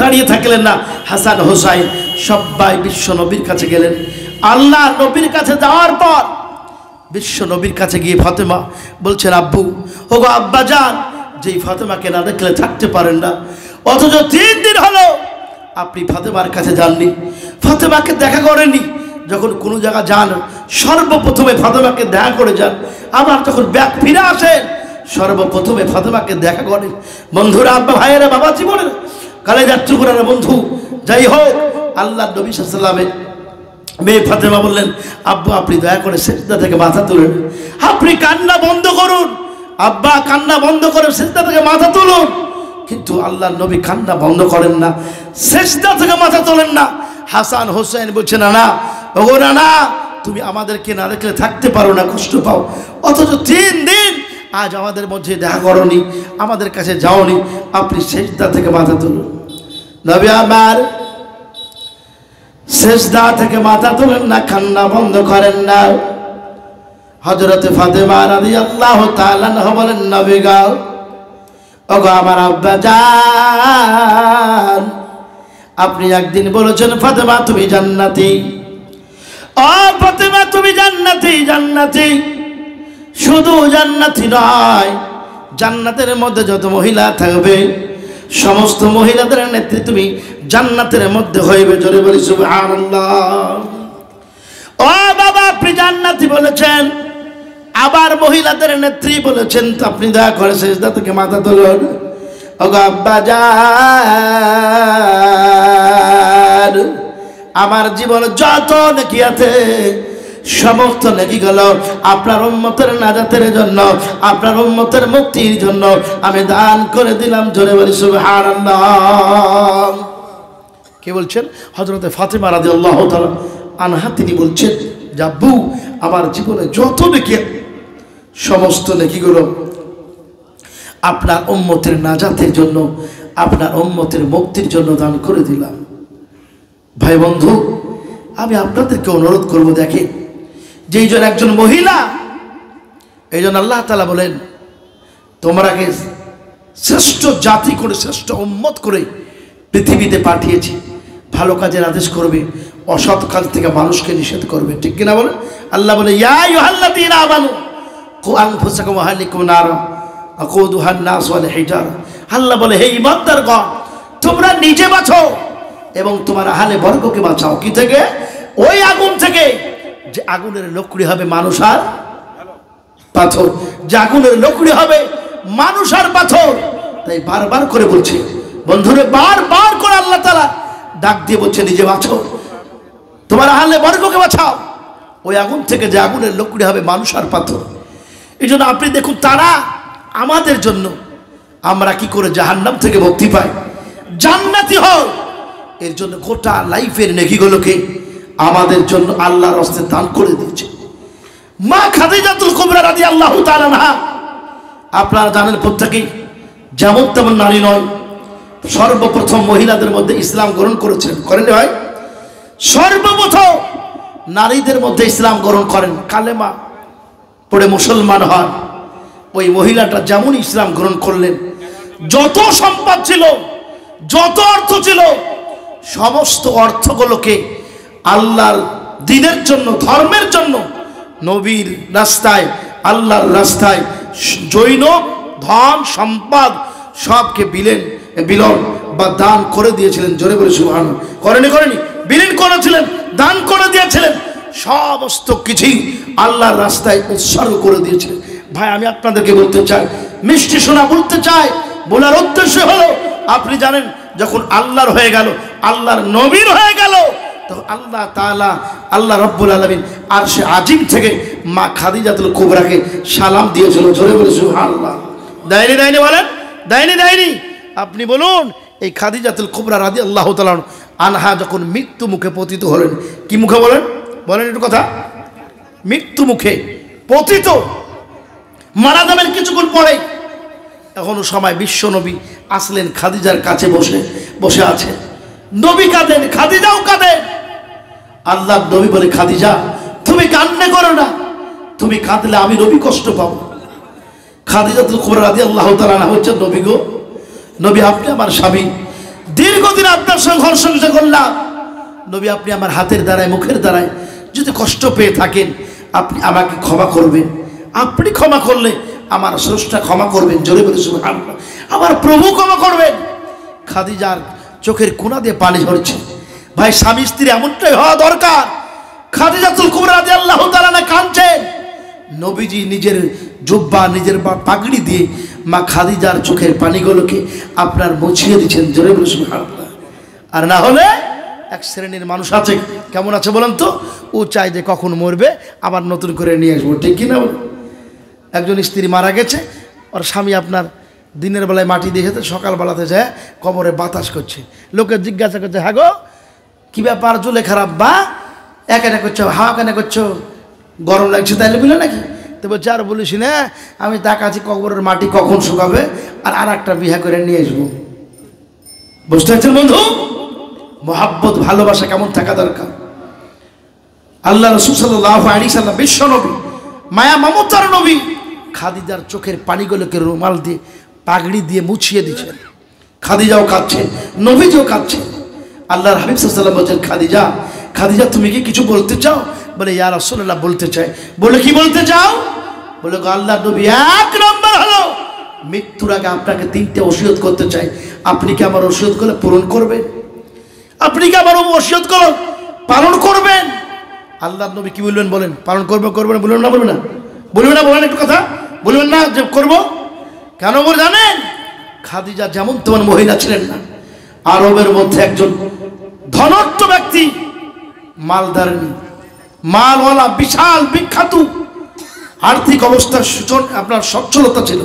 দাঁড়িয়ে থাকলেন না। হাসান হোসাইন সবাই বিশ্ব নবীর কাছে গেলেন। আল্লাহ নবীর কাছে যাওয়ার পর বিশ্ব নবীর কাছে গিয়ে ফাতেমা বলছেন, আব্বু, ওগো আব্বা যান, যেই ফাতেমাকে না দেখলে থাকতে পারেন না, অথচ 3 দিন হলো আপনি ফাতেমার কাছে যাননি, ফাতেমাকে দেখা করেননি। যখন কোনো জায়গা যান সর্বপ্রথমে ফাতেমাকে দেখা করে যান, আবার যখন ব্যাক ফিরে আসেন সর্বপ্রথমে ফাতেমাকে দেখা করেন। বন্ধুরা, আব্বা ভাইয়েরা, বাবা জীবনের কালেজার টুকরার বন্ধু, যাই হোক, আল্লাহ নবী সাল্লাল্লাহু আলাইহি ওয়াসাল্লামের মেয়ে ফাতেমা বললেন, আব্বু আপনি দয়া করে সিজদা থেকে মাথা তুলুন, আপনি কান্না বন্ধ করুন, আব্বা কান্না বন্ধ করে সিজদা থেকে মাথা তুলুন। কিন্তু আল্লাহ নবী কান্না বন্ধ করেন না, সিজদা থেকে মাথা তোলেন না। হাসান হোসেন বলছে, না না, ওগো না না, তুমি আমাদেরকে না দেখলে থাকতে পারো না, কষ্ট পাও, অথচ 3 দিন আজ আমাদের মধ্যে দেখা করনি, আমাদের কাছে যাওনি, আপনি সিজদা থেকে মাথা তুলুন। নবী আমার সিজদা থেকে মাথা তুলেন না, কান্না বন্ধ করেন না। হযরত ফাতেমা রাদিয়াল্লাহু তাআলা আনহা বলেন, নবী গো, ওগো আমার আব্বা জান, আপনি একদিন বলেছেন ফাতেমা তুমি জান্নাতি, ও ফাতেমা তুমি জান্নাতি, জান্নাতি। শুধু জান্নাতি নয়, জান্নাতের মধ্যে যত মহিলা থাকবে সমস্ত মহিলাদের নেত্রী তুমি জান্নাতের মধ্যে হইবে। জোরে বলি সুবহানাল্লাহ। ও বাবা, আপনি জান্নাতি বলেছেন, আবার মহিলাদের নেত্রী বলেছেন, তো আপনি দয়া করে সিজদা থেকে মাথা তুলুন। ওগো আব্বা জান, আমার জীবনে যত নেকি আছে সমস্ত নেকিগুলো আপনার উম্মতের নাজাতের জন্য, আপনার উম্মতের মুক্তির জন্য আমি দান করে দিলাম। জোরে বলি সুবহানাল্লাহ। কে বলছেন? হযরত ফাতেমা রাদিয়াল্লাহু তাআলা আনহা তিনি বলছেন, আব্বু আমার জীবনে যত নেকি সমস্ত নেকিগুলো আপনার উম্মতের নাজাতের জন্য, আপনার উম্মতের মুক্তির জন্য দান করে দিলাম। ভাই বন্ধু, আমি আপনাদেরকে অনুরোধ করব, দেখেন যেই জন একজন মহিলা, এই জন্য আল্লাহ তাআলা বলেন, তোমরাকে শ্রেষ্ঠ জাতি করে, শ্রেষ্ঠ উম্মত করে পৃথিবীতে পাঠিয়েছি, ভালো কাজের আদেশ করবে, অসৎ কাজ থেকে মানুষকে নিষেধ করবে। ঠিক কিনা বলেন? আল্লাহ বলে, ইয়া আইয়ুহাল্লাযীনা আমানু কু আনফুসাকুম ওয়া আহলিকুম নারা ওয়াকুদুহান নাস ওয়াল হিজারা। আল্লাহ বলে, হে ঈমানদারগণ, তোমরা নিজে বাঁচো এবং তোমার আহলে বর্গকে বাঁচাও। কি থেকে? ওই আগুন থেকে, যে আগুনের লকড়ি হবে মানুষ আর পাথর, যে আগুনের লকড়ি হবে মানুষ আর পাথর। তাই বারবার করে বলছে বন্ধুরে, বারবার করে আল্লাহ তাআলা ডাক দিয়ে বলছে, নিজে বাঁচো, তোমার আহলে বর্গকে বাঁচাও ওই আগুন থেকে, যে আগুনের লকড়ি হবে মানুষ আর পাথর। এই জন্য আপনি দেখুন, তারা আমাদের জন্য, আমরা কি করে জাহান্নাম থেকে মুক্তি পাই, জান্নাতি হও, এর জন্য গোটা লাইফের নেকিগুলোকে আমাদের জন্য আল্লাহর রাস্তায় দান করে দিয়েছে। মা খাদিজাতুল কুবরা রাদিয়াল্লাহু তাআলা আনহা, আপনারা জানেন প্রত্যেকেই, যেমন তেমন নারী নয়, সর্বপ্রথম মহিলাদের মধ্যে ইসলাম গ্রহণ করেছেন, করেন ভাই? সর্বপ্রথম নারীদের মধ্যে ইসলাম গ্রহণ করেন, কালেমা পড়ে মুসলমান হন। ওই মহিলাটা যেমন ইসলাম গ্রহণ করলেন, যত সম্পদ ছিল, যত অর্থ ছিল, সমস্ত অর্থগুলোকে আল্লাহর দ্বীনের জন্য, ধর্মের জন্য, নবীর রাস্তায়, আল্লাহর রাস্তায় জৈন ধন সম্পদ সবকে বিলন বা দান করে দিয়েছিলেন। জোরে বলে সুবহানাল্লাহ। করেনি? বিলীন করেছিলেন, দান করে দিয়েছিলেন, সমস্ত কিছুই আল্লাহর রাস্তায় উৎসর্গ করে দিয়েছিলেন। ভাই, আমি আপনাদেরকে বলতে চাই, মিষ্টি শোনা বলতে চাই, বলার উদ্দেশ্য হলো, আপনি জানেন যখন আল্লাহর হয়ে গেল, আল্লাহর নবীর হয়ে গেল, তখন আল্লাহ তাআলা, আল্লাহ রাব্বুল আলামিন আরশে আজিম থেকে মা খাদিজাতুল কুবরাকে সালাম দিয়েছিল। জোরে বলে সুবহানাল্লাহ। দেয়নি বলেন? দেয়নি? আপনি বলুন, এই খাদিজাতুল কুবরা রাদিয়াল্লাহু তাআলা আনহা যখন মৃত্যু মুখে পতিত হলেন, কি মুখে বলেন একটু কথা, মৃত্যু মুখে পতিত, মারা যাবেন কিছুক্ষণ পরে। এখনো সময় বিশ্ব নবী আসলেন, খাদিজার কাছে বসে আছে। নবী কাঁদেন, খাদিজাও কাঁদেন। আল্লাহ নবী বলে, খাদিজা তুমি কান্না করো না, তুমি কাঁদলে আমি নবী কষ্ট পাবো। খাদিজাতুল কুবরা রাদিয়াল্লাহু তাআলা আনহা হচ্ছেন নবী গো, নবী আপনি আমার স্বামী, দীর্ঘদিন আপনার সঙ্গে ঘর সংসার করলাম। নবী আপনি আমার হাতের দ্বারায় মুখের দ্বারায় যদি কষ্ট পেয়ে থাকেন আপনি আমাকে ক্ষমা করবেন। আপনি ক্ষমা করলে আমার স্রষ্টা ক্ষমা করবেন। জোরে বলে সুবহানাল্লাহ। আমার প্রভু ক্ষমা করবেন। খাদিজার চোখের কোনা দিয়ে পানি ঝরছে। ভাই স্বামী স্ত্রী এমনটাই হওয়া দরকার। খাদিজাতুল কুবরা রাদিয়াল্লাহু তাআলা কাঁদছেন। নবীজি নিজের জুব্বা নিজের পাগড়ি দিয়ে মা খাদিজার চোখের পানিগুলোকে আপনার মুছিয়ে দিচ্ছেন। জোরে বলে সুবহানাল্লাহ। আর না হলে এক শ্রেণীর মানুষ আছে, কেমন আছে বলেন তো, ও চাই যে কখন মরবে আবার নতুন করে নিয়ে আসবো, ঠিক কিনা বল? একজন স্ত্রী মারা গেছে, ওর স্বামী আপনার দিনের বেলায় মাটি দিয়ে সকালবেলাতে যায় কবরে বাতাস করছে। লোকে জিজ্ঞাসা করছে, হ্যাঁ গো কি ব্যাপার, চুলে খারাপ বা একা করছো, হাওয়া কেন করছো, গরম লাগছে তাইলে বলে নাকি? তো বলছে আর বলিস না, আমি তাকাচ্ছি কবরের মাটি কখন শুকাবে আর একটা বিয়ে করে নিয়ে আসবো। বুঝতে পারছেন বন্ধু? মোহাব্বত ভালোবাসা কেমন থাকা দরকার। আল্লাহ রাসূল সাল্লাল্লাহু আলাইহি সাল্লাম বিশ্ব নবী, মায়া মমতার নবী, খাদিজার চোখের পানিগুলোকে রুমাল দিয়ে পাগড়ি দিয়ে মুছিয়ে দিচ্ছেন। খাদিজাও কাঁদছে, নবীজিও কাঁদছে। আল্লাহর হাবিব সাল্লাল্লাহু আলাইহি ওয়াসাল্লাম বলছেন, খাদিজা খাদিজা তুমি কি কিছু বলতে চাও? বলে ইয়া রাসূলুল্লাহ বলতে চাই। বলে কি বলতে চাও? বলে আল্লাহর নবী এক নম্বর হলো মৃত্যুর আগে আপনাকে 3টে ওসিয়ত করতে চাই, আপনি কি আমার ওসিয়তগুলো পূরণ করবেন? আপনি কি আমার ওসিয়ত করো পালন করবেন? আল্লাহর নবী কি বলবেন বলেন? পালন করবে করবেন বলবেন না? বলবেন না? বলবেন না? বলেন একটু কথা বলবেন না যে করবো? কেন বলে জানেন? খাদিজা যেমন তেমন মহিলা ছিলেন না। আরবের মধ্যে একজন ধনট্ট ব্যক্তি, মালদারণী, মালওয়ালা, বিশাল বিখ্যাত, আর্থিক অবস্থা আপনার সচ্ছলতা ছিল,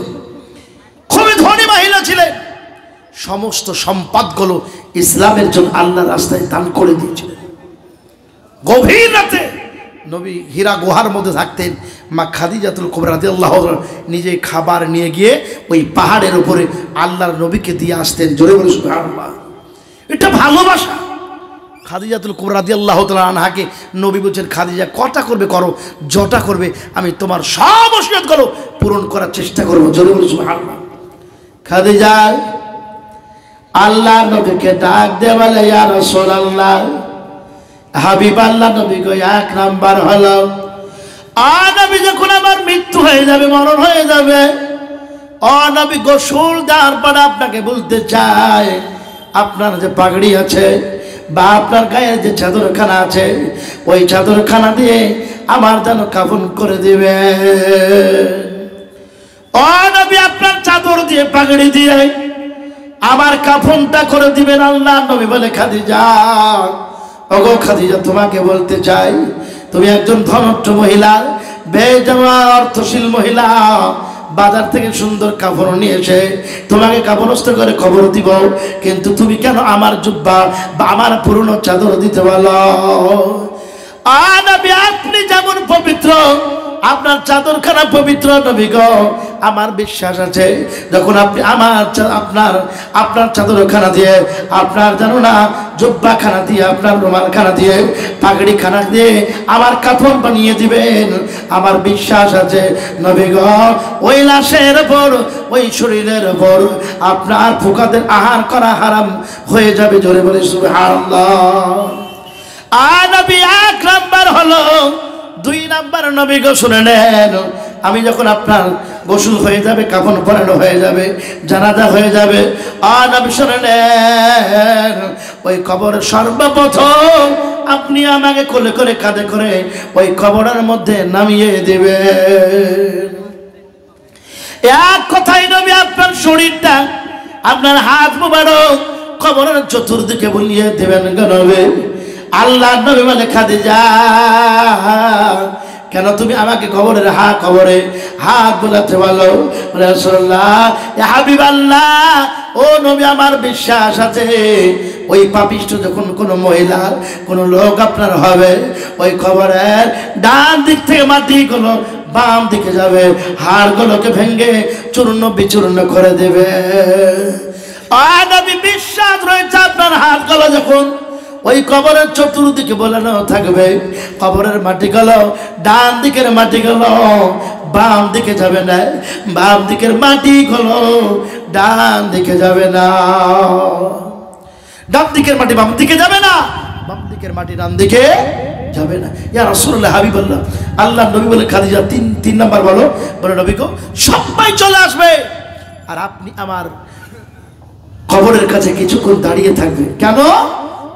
খুবই ধনী মহিলা ছিলেন। সমস্ত সম্পদগুলো ইসলামের জন্য আল্লাহর রাস্তায় দান করে দিয়েছিলেন। গভীর রাতে নবী হীরা গুহার মধ্যে থাকতেন। মা খাদিজাতুল কুবরা রাদিয়াল্লাহু আনহা নিজে খাবার নিয়ে গিয়ে ওই পাহাড়ের উপরে আল্লাহর নবীকে দিয়ে আসতেন। জোরে বলে সুবহানাল্লাহ। এটা ভালোবাসা। খাদিজাতুল কুবরা রাদিয়াল্লাহু তাআলা আনহাকে নবী বলছেন, খাদিজা কটা করবে করো, যটা করবে আমি তোমার সব ওসিয়তগুলো পূরণ করার চেষ্টা করব। জোরে বলে সুবহানাল্লাহ। খাদিজা আল্লাহ নবীকে ডাক দিয়ে বলে, ইয়া রাসূলুল্লাহ, হাবিব আল্লাহ নবী গো, এক নাম্বার হলো নবী যখন আমার মৃত্যু হয়ে যাবে, মরণ হয়ে যাবে, নবী গোসল দেওয়ার পরে আপনাকে বলতে চাই, আপনার যে পাগড়ি আছে বা আপনার গায়ে যে চাদরখানা আছে, ওই চাদরখানা দিয়ে আমার যেন কাফন করে দিবে। নবী আপনার চাদর দিয়ে পাগড়ি দিয়ে আমার কাফনটা করে দিবেন। আল্লাহ নবী বলে, খাদিজা ওগো খাদিজা, তোমাকে বলতে চাই, তুমি একজন ধনট্ট মহিলা, বেজামা অর্থশীল মহিলা, বাজার থেকে সুন্দর কাপড় নিয়ে এসে তোমাকে কাপড়স্থ করে খবর দিব, কিন্তু তুমি কেন আমার জুব্বা বা আমার পুরনো চাদর দিতে বলো? নবী আপনি যেমন পবিত্র, আপনার চাদরখানা পবিত্র নবী গো। আমার বিশ্বাস আছে যখন আপনি আপনার চাদরখানা দিয়ে, আপনার জানো না জুব্বাখানা দিয়ে, আপনার রুমালখানা দিয়ে, পাগড়িখানা দিয়ে আমার কাফন বানিয়ে দিবেন, আমার বিশ্বাস আছে নবী গো ওই লাশের উপর, ওই শরীরের উপর আপনার ফুকাদের আহার করা হারাম হয়ে যাবে। জোরে বলে সুবহানাল্লাহ। নবী এক নাম্বার হলো। 2 নাম্বার নবী গো শুনে নেন, আমি যখন আপনার গোসল হয়ে যাবে, কাফন পরানো হয়ে যাবে, জানাজা হয়ে যাবে, নবী শুনে নেন, ওই কবরের সর্বপ্রথম আপনি আমাকে কোলে করে কাঁধে করে ওই কবরের মধ্যে নামিয়ে দেবেন। এক কথাই নবী আপনার শরীরটা, আপনার হাত মোবারক কবরের চতুর্দিকে বুলিয়ে দেবেন গো নবী। আল্লাহ নবী বলে, খাদিজা কেন তুমি আমাকে কবরে হাত বোলাতে বলো? রাসূলুল্লাহ, ইয়া হাবিবাল্লাহ, ও নবী আমার বিশ্বাস আছে ওই পাপিষ্ঠ যখন কোনো মহিলার কোনো লোক আপনার হবে, ওই কবরের ডান দিক থেকে মাটিগুলো বাম দিকে যাবে, হাড়গুলোকে ভেঙে চূর্ণ বিচূর্ণ করে দেবে। আর নবী বিশ্বাস রয়েছে আপনার হাড়গুলো যখন ওই কবরের চতুর্দিকে বোলানো থাকবে, কবরের মাটিগুলো ডান দিকের মাটিগুলো বাম দিকে যাবে না, বাম দিকের মাটিগুলো ডান দিকে যাবে না, ডান দিকের মাটি বাম দিকে যাবে না, বাম দিকের মাটি ডান দিকে যাবে না। ইয়া রাসূলুল্লাহ হাবিবাল্লাহ, আল্লাহ নবী বলে খাদিজা তিন নাম্বার বলো, বলে নবী গো সবাই চলে আসবে আর আপনি আমার কবরের কাছে কিছুক্ষণ দাঁড়িয়ে থাকবে। কেন?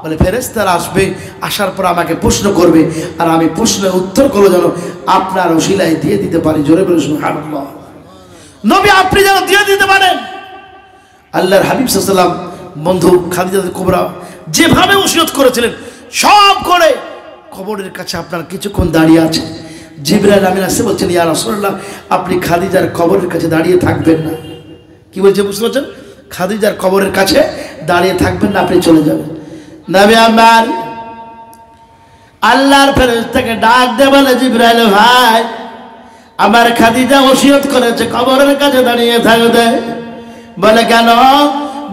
বলে ফেরেশতারা আসবে, আসার পর আমাকে প্রশ্ন করবে আর আমি প্রশ্নের উত্তর করবো যেন আপনার ওসিলায় দিয়ে দিতে পারি। জোরে বলে সুবহানাল্লাহ। নবী আপনি যেন দিয়ে দিতে পারেন। আল্লাহর হাবিব সাল্লাল্লাহু আলাইহি ওয়াসাল্লাম বন্ধু খাদিজা কুবরা যেভাবে ওসিয়ত করেছিলেন সব করে কবরের কাছে আপনার কিছুক্ষণ দাঁড়িয়ে আছে। জিবরাইল আমিন আসে বলছেন, ইয়া রাসূলুল্লাহ আপনি খাদিজার কবরের কাছে দাঁড়িয়ে থাকবেন না। কি বলছে বুঝতে পারছেন? খাদিজার কবরের কাছে দাঁড়িয়ে থাকবেন না, আপনি চলে যাবেন। নবী আমার আল্লাহর ফেরেশতাকে ডাক দিয়ে বলে, জিবরাইল ভাই আমার খাদিজা ওসিয়ত করেছে কবরের কাছে দাঁড়িয়ে থাকবে। বলে কেন?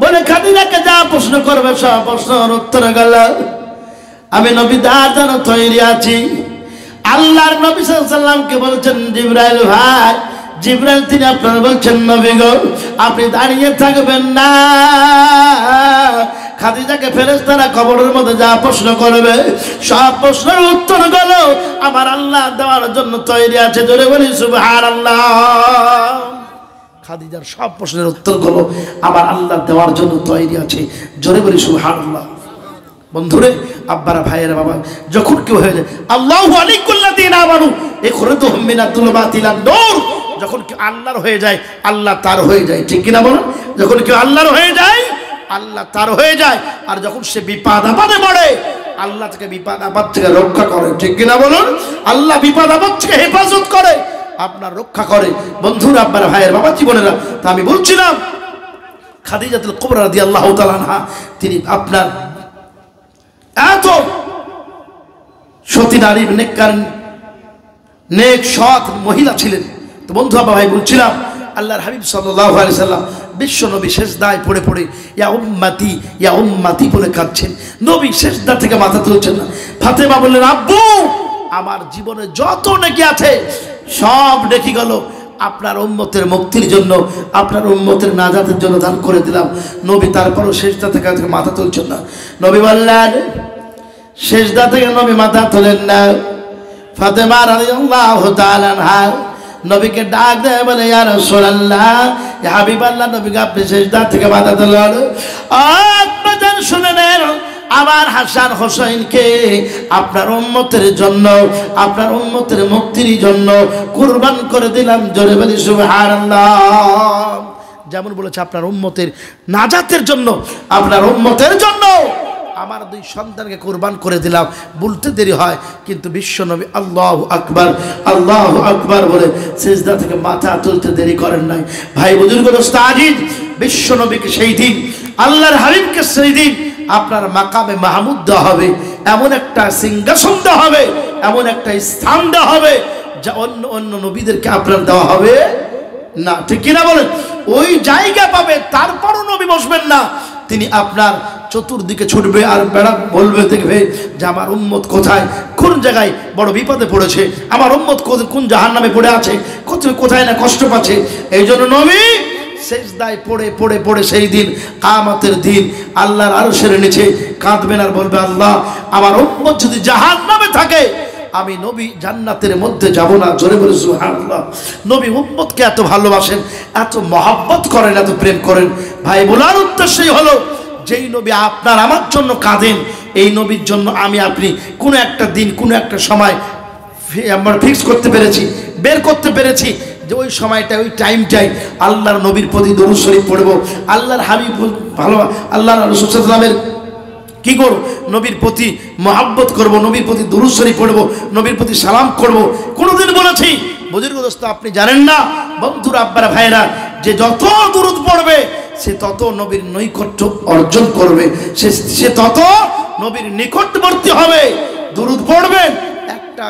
বলে খাদিজাকে যা প্রশ্ন করবে সব প্রশ্নের উত্তর গেল আমি নবী তার জন্য তৈরি আছি। আল্লাহর নবী সাল্লাল্লাহু আলাইহি ওয়াসাল্লামকে বলছেন, জিবরাইল ভাই, জিবরাইল তিনি আপনার বলছেন নবী গো আপনি দাঁড়িয়ে থাকবেন না, খাদিজাকে ফেরেশতারা কবরের মধ্যে যা প্রশ্ন করবে সব প্রশ্নের উত্তর গুলো আমার আল্লাহ দেওয়ার জন্য তৈরি আছে। জোরে বলি সুবহানাল্লাহ। খাদিজার সব প্রশ্নের উত্তর গুলো আমার আল্লাহ দেওয়ার জন্য তৈরি আছে। জোরে বলি সুবহানাল্লাহ। বন্ধুরে, আব্বারা, ভাইয়েরা, বাবা, যখন কেউ হয়ে যায় আল্লাহু আলাইকুল্লাযিনা আমানু ইখরিজুহুম মিনাদ দুলুমাতি ইলান নূর, যখন কেউ আল্লাহর হয়ে যায় আল্লাহ তার হয়ে যায়। ঠিক কিনা বলুন? যখন কেউ আল্লাহর হয়ে যায় আল্লাহ তার হয়ে যায়। আর যখন সে বিপদ আপদে পড়ে আল্লাহ থেকে বিপদ আপদ থেকে রক্ষা করে। ঠিক কিনা বলুন? আল্লাহ বিপদ আপদ থেকে হেফাজত করে, আপনার রক্ষা করে। বন্ধুরা, আব্বারা, ভাইয়ের, বাবা, জীবনেরা, তা আমি বলছিলাম খাদিজাতুল কুবরা রাদিয়াল্লাহু তাআলা আনহা তিনি আপনার এত সতী নারী নেক সৎ মহিলা ছিলেন। তো বন্ধু আব্বা ভাই বলছিলাম আল্লাহর হাবিব সাল্লাল্লাহু আলাইহি সাল্লাম বিশ্ব নবী সেজদায় পড়ে পড়ে ইয়া উম্মতি বলে কাঁদছেন। নবী সেজদা থেকে মাথা তুলছেন না। ফাতেমা বললেন, আব্বু আমার জীবনে যত নেকি আছে সব নেকি গেল আপনার উম্মতের মুক্তির জন্য, আপনার উম্মতের নাজাতের জন্য দান করে দিলাম। নবী তারপরও সেজদা থেকে মাথা তুলছেন না। নবী বললেন, সেজদা থেকে নবী মাথা তোলেন না। ফাতেমা রাদিয়াল্লাহু তাআলা আনহা নবীকে ডাক দেয়, বলে ইয়া রাসূলুল্লাহ, ইয়া হাবিবাল্লাহ, নবীকে আপনি সেজদা থেকে মাথা তোলেন। আপনাদের শুনে নেন, আমার হাসান হোসেনকে আপনার উম্মতের জন্য, আপনার উম্মতের মুক্তির জন্য কুরবান করে দিলাম। জোরে বলি সুবহানাল্লাহ। যেমন বলেছে আপনার উম্মতের নাজাতের জন্য, আপনার উম্মতের জন্য আমার দুই সন্তানকে কুরবান করে দিলাম। বলতে দেরি হয় কিন্তু বিশ্বনবী আল্লাহু আকবার বলে সিজদা থেকে মাথা তুলতে দেরি করেন নাই। ভাই বুজুর্গ দোস্ত আজিজ, বিশ্বনবীকে সেই দিন, আল্লাহর হাবিবকে সেই দিন আপনার মাকামে মাহমুদ দেওয়া হবে, এমন একটা সিংহাসন দেওয়া হবে, এমন একটা স্থান দেওয়া হবে যা অন্য অন্য নবীদেরকে আপনার দেওয়া হবে না। ঠিক কিনা বলেন? ওই জায়গা পাবে, তারপরও নবী বসবেন না। তিনি আপনার চতুর্দিকে ছুটবে আর বেড়া বলবে, দেখবে যে আমার উম্মত কোথায়, কোন জায়গায় বড় বিপদে পড়েছে, আমার উম্মত কোন জাহান্নামে পড়ে আছে, কোথায় না কষ্ট পাচ্ছে। এই জন্য নবী সেজদায় পড়ে পড়ে পড়ে সেই দিন কিয়ামতের দিন আল্লাহর আরশের নিচে কাঁদবেন আর বলবে, আল্লাহ আমার উম্মত যদি জাহান্নামে থাকে আমি নবী জান্নাতের মধ্যে যাব না। জোরে বলে সুবহানাল্লাহ। নবী উম্মতকে এত ভালোবাসেন, এত মহব্বত করেন, এত প্রেম করেন। ভাই বলার উদ্দেশ্যই হলো, যেই নবী আপনার আমার জন্য কাঁদেন, এই নবীর জন্য আমি আপনি কোনো একটা দিন, কোনো একটা সময় আমরা ফিক্স করতে পেরেছি, বের করতে পেরেছি যে ওই সময়টা, ওই টাইমটাই আল্লাহর নবীর প্রতি দরুদ শরীফ পড়ব, আল্লাহর হাবিব ভালো, আল্লাহর রাসূল সাল্লাল্লাহু আলাইহি ওয়াসাল্লামের কি করব, নবীর প্রতি মহব্বত করব, নবীর প্রতি দরুদ শরীফ পড়ব, নবীর প্রতি সালাম করব। কোনোদিন বলেছি বুজুর্গ দোস্ত আপনি জানেন না, বন্ধুরা, আব্বারা, ভাইরা, যে যত দরুদ পড়বে সে তত নবীর নৈকট্য অর্জন করবে, সে তত নবীর নিকটবর্তী হবে। দরুদ পড়বেন, একটা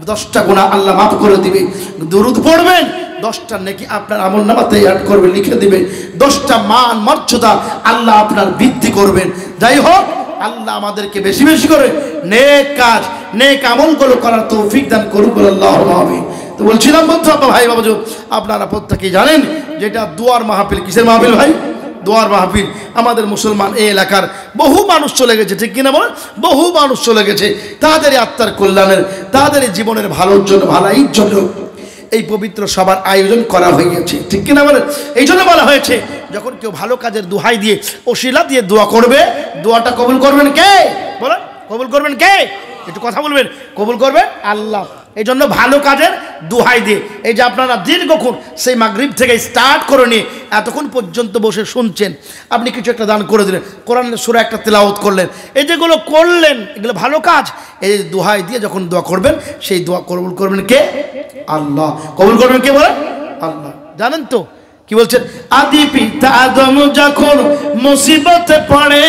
10টা গুনাহ আল্লাহ মাফ করে দিবে। দুরূদ পড়বেন 10টা নেকি আপনার আমলনামাতে অ্যাড করবে, লিখে দিবে। 10টা মান মর্যাদা আল্লাহ আপনার বৃদ্ধি করবেন। যাই হোক, আল্লাহ আমাদেরকে বেশি বেশি করে নেক কাজ, নেক আমলগুলো করার তৌফিক দান করুন, আল্লাহুম্মা আমিন। তো বলছিলাম বন্ধু, ভাই বাবাজু, আপনারা প্রত্যেকেই জানেন যেটা দুয়ার মাহফিল। কিসের মাহফিল ভাই? দুয়ার মাহফিল। আমাদের মুসলমান এই এলাকার বহু মানুষ চলে গেছে, ঠিক কিনা বলেন? বহু মানুষ চলে গেছে তাদের আত্মার কল্যাণের, তাদের জীবনের ভালোর জন্য, ভালাইর জন্য এই পবিত্র সবার আয়োজন করা হয়েছে, ঠিক কিনা বলেন? এই জন্য বলা হয়েছে যখন কেউ ভালো কাজের দোহাই দিয়ে, ওসিলা দিয়ে দোয়া করবে, দোয়াটা কবুল করবেন কে? বলেন, কবুল করবেন কে? একটু কথা বলবেন। কবুল করবেন আল্লাহ। এই জন্য ভালো কাজের দোহাই দিয়ে, এই যে আপনারা দীর্ঘক্ষণ সেই মাগরিব থেকে স্টার্ট করে নিয়ে এতক্ষণ পর্যন্ত বসে শুনছেন, আপনি কিছু একটা দান করে দিলেন, কোরআনের সূরা একটা তেলাওয়াত করলেন, এই যেগুলো করলেন এগুলো ভালো কাজ। এই দোহাই দিয়ে যখন দোয়া করবেন, সেই দোয়া কবুল করবেন কে? আল্লাহ। কবুল করবেন কে বলেন? আল্লাহ। জানেন তো কি বলছেন? আদি পিতা আদম যখন মুসিবতে পড়ে,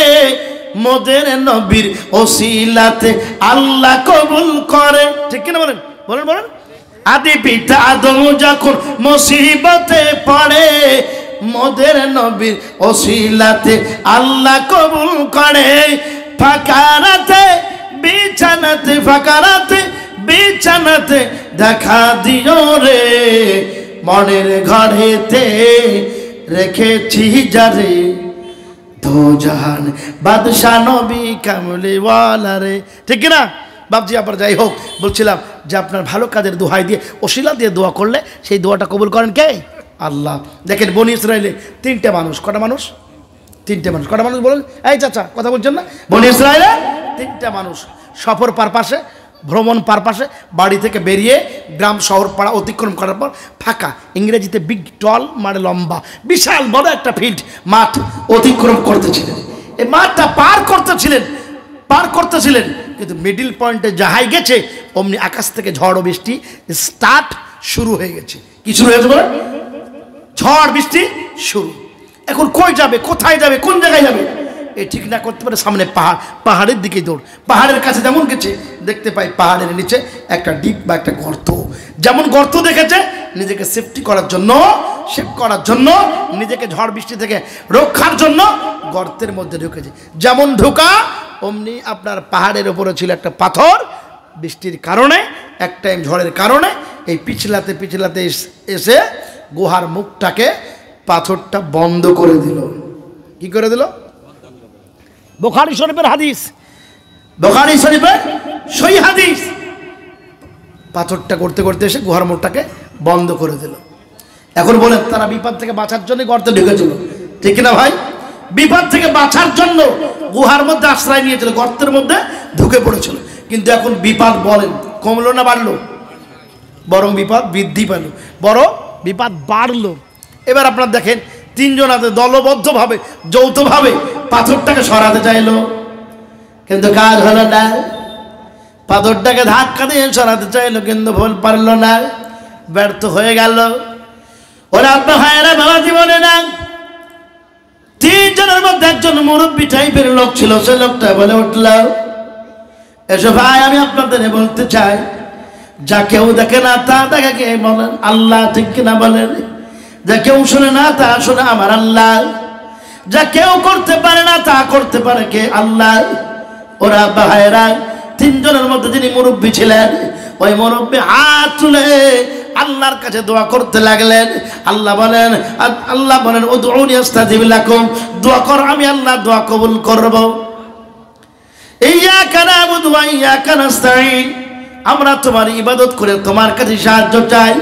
মোদের নবীর ওসিলাতে আল্লাহ কবুল করে, ঠিক কিনা বলেন? বলেন বলেন। আদি পিতা আদম যখন মুসিবতে পড়ে, মোদের নবীর ওসিলাতে আল্লাহ কবুল করে। ফাকারাতে বিছানাতে, ফাকারাতে বিছানাতে দেখা দিও রে, মনের ঘরেতে রেখেছি যারে, দো জাহান বাদশা নবী কামলিওয়ালা রে, ঠিক কিনা বাবজি? আবার যাই হোক, বলছিলাম যে আপনার ভালো কাজের দোহাই দিয়ে, ওসিলা দিয়ে দোয়া করলে সেই দোয়াটা কবুল করেন কে? আল্লাহ। দেখেন বনি ইসরাইলে 3টে মানুষ, কটা মানুষ? 3টে মানুষ। কটা মানুষ বলেন? এই চাচা কথা বলছেন না? বনি ইসরাইলে 3টে মানুষ সফর পারপাসে, ভ্রমণ পারপাসে বাড়ি থেকে বেরিয়ে গ্রাম শহর পাড়া অতিক্রম করার পর ফাঁকা, ইংরেজিতে বিগ টল মানে লম্বা, বিশাল বড় একটা ফিল্ড মাঠ অতিক্রম করতেছিলেন। এই মাঠটা পার করতেছিলেন, কিন্তু মিডিল পয়েন্টে যাহাই গেছে অমনি আকাশ থেকে ঝড় ও বৃষ্টি স্টার্ট শুরু হয়ে গেছে। কি শুরু হয়েছে বলে? ঝড় বৃষ্টি শুরু। এখন কই যাবে, কোথায় যাবে, কোন জায়গায় যাবে এই ঠিক না করতে পারে। সামনে পাহাড়, পাহাড়ের দিকে দৌড়। পাহাড়ের কাছে যেমন গেছে, দেখতে পাই পাহাড়ের নিচে একটা ডিপ বা একটা গর্ত। যেমন গর্ত দেখেছে, নিজেকে সেফটি করার জন্য, সেভ করার জন্য, নিজেকে ঝড় বৃষ্টি থেকে রক্ষার জন্য গর্তের মধ্যে ঢুকেছে। যেমন ঢোকা অমনি আপনার পাহাড়ের ওপরে ছিল একটা পাথর, বৃষ্টির কারণে, এক টাইম ঝড়ের কারণে এই পিছলাতে পিছলাতে এসে গুহার মুখটাকে পাথরটা বন্ধ করে দিল। কি করে দিল? বুখারী শরীফের হাদিস, বুখারী শরীফের সহি হাদিস। পাথরটা করতে করতে এসে গুহার মুখটাকে বন্ধ করে দিল। এখন বলেন, তারা বিপদ থেকে বাঁচার জন্য গর্তে ঢুকেছিল, ঠিক না ভাই? বিপদ থেকে বাঁচার জন্য গুহার মধ্যে আশ্রয় নিয়েছিল, গর্তের মধ্যে ঢুকে পড়েছিল। কিন্তু এখন বিপদ বলেন কমলো না বাড়লো? বরং বিপদ বৃদ্ধি পেল, বড় বিপদ বাড়লো। এবার আপনার দেখেন, 3 জন হাতে দলবদ্ধভাবে, যৌথভাবে পাথরটাকে সরাতে চাইলো, কিন্তু কাজ হলো না। পাথরটাকে ধাক্কা দিয়ে সরাতে চাইলো, কিন্তু ভুল পারলো না, ব্যর্থ হয়ে গেল। ওরা আপনার ভাইয়েরা বাবা জীবনে না, 3 জনের মধ্যে একজন মুরব্বী টাইপের লোক ছিল। সে লোকটা বলে উঠল, এসো ভাই, আমি আপনাদের বলতে চাই, যা কেউ দেখে না তা দেখে কে বলেন? আল্লাহ, ঠিক কিনা বলেন? যা কেউ শুনে না তা শুনে আমার আল্লাহ, যা কেউ করতে পারে না তা করতে পারে কে? আল্লাহ। ওরা ভাইয়েরা, 3 জনের মধ্যে যিনি মুরব্বী ছিলেন, ওই মুরব্বী হাত তুলে আল্লাহর কাছে দোয়া করতে লাগলেন। আল্লাহ বলেন উদউনি আস্তাজিব লাকুম, দোয়া কর, আমি আল্লাহ দোয়া কবুল করব। ইয়্যাকা না'বুদু ওয়া ইয়্যাকা নাস্তাঈন, আমরা তোমার ইবাদত করে তোমার কাছে সাহায্য চাই।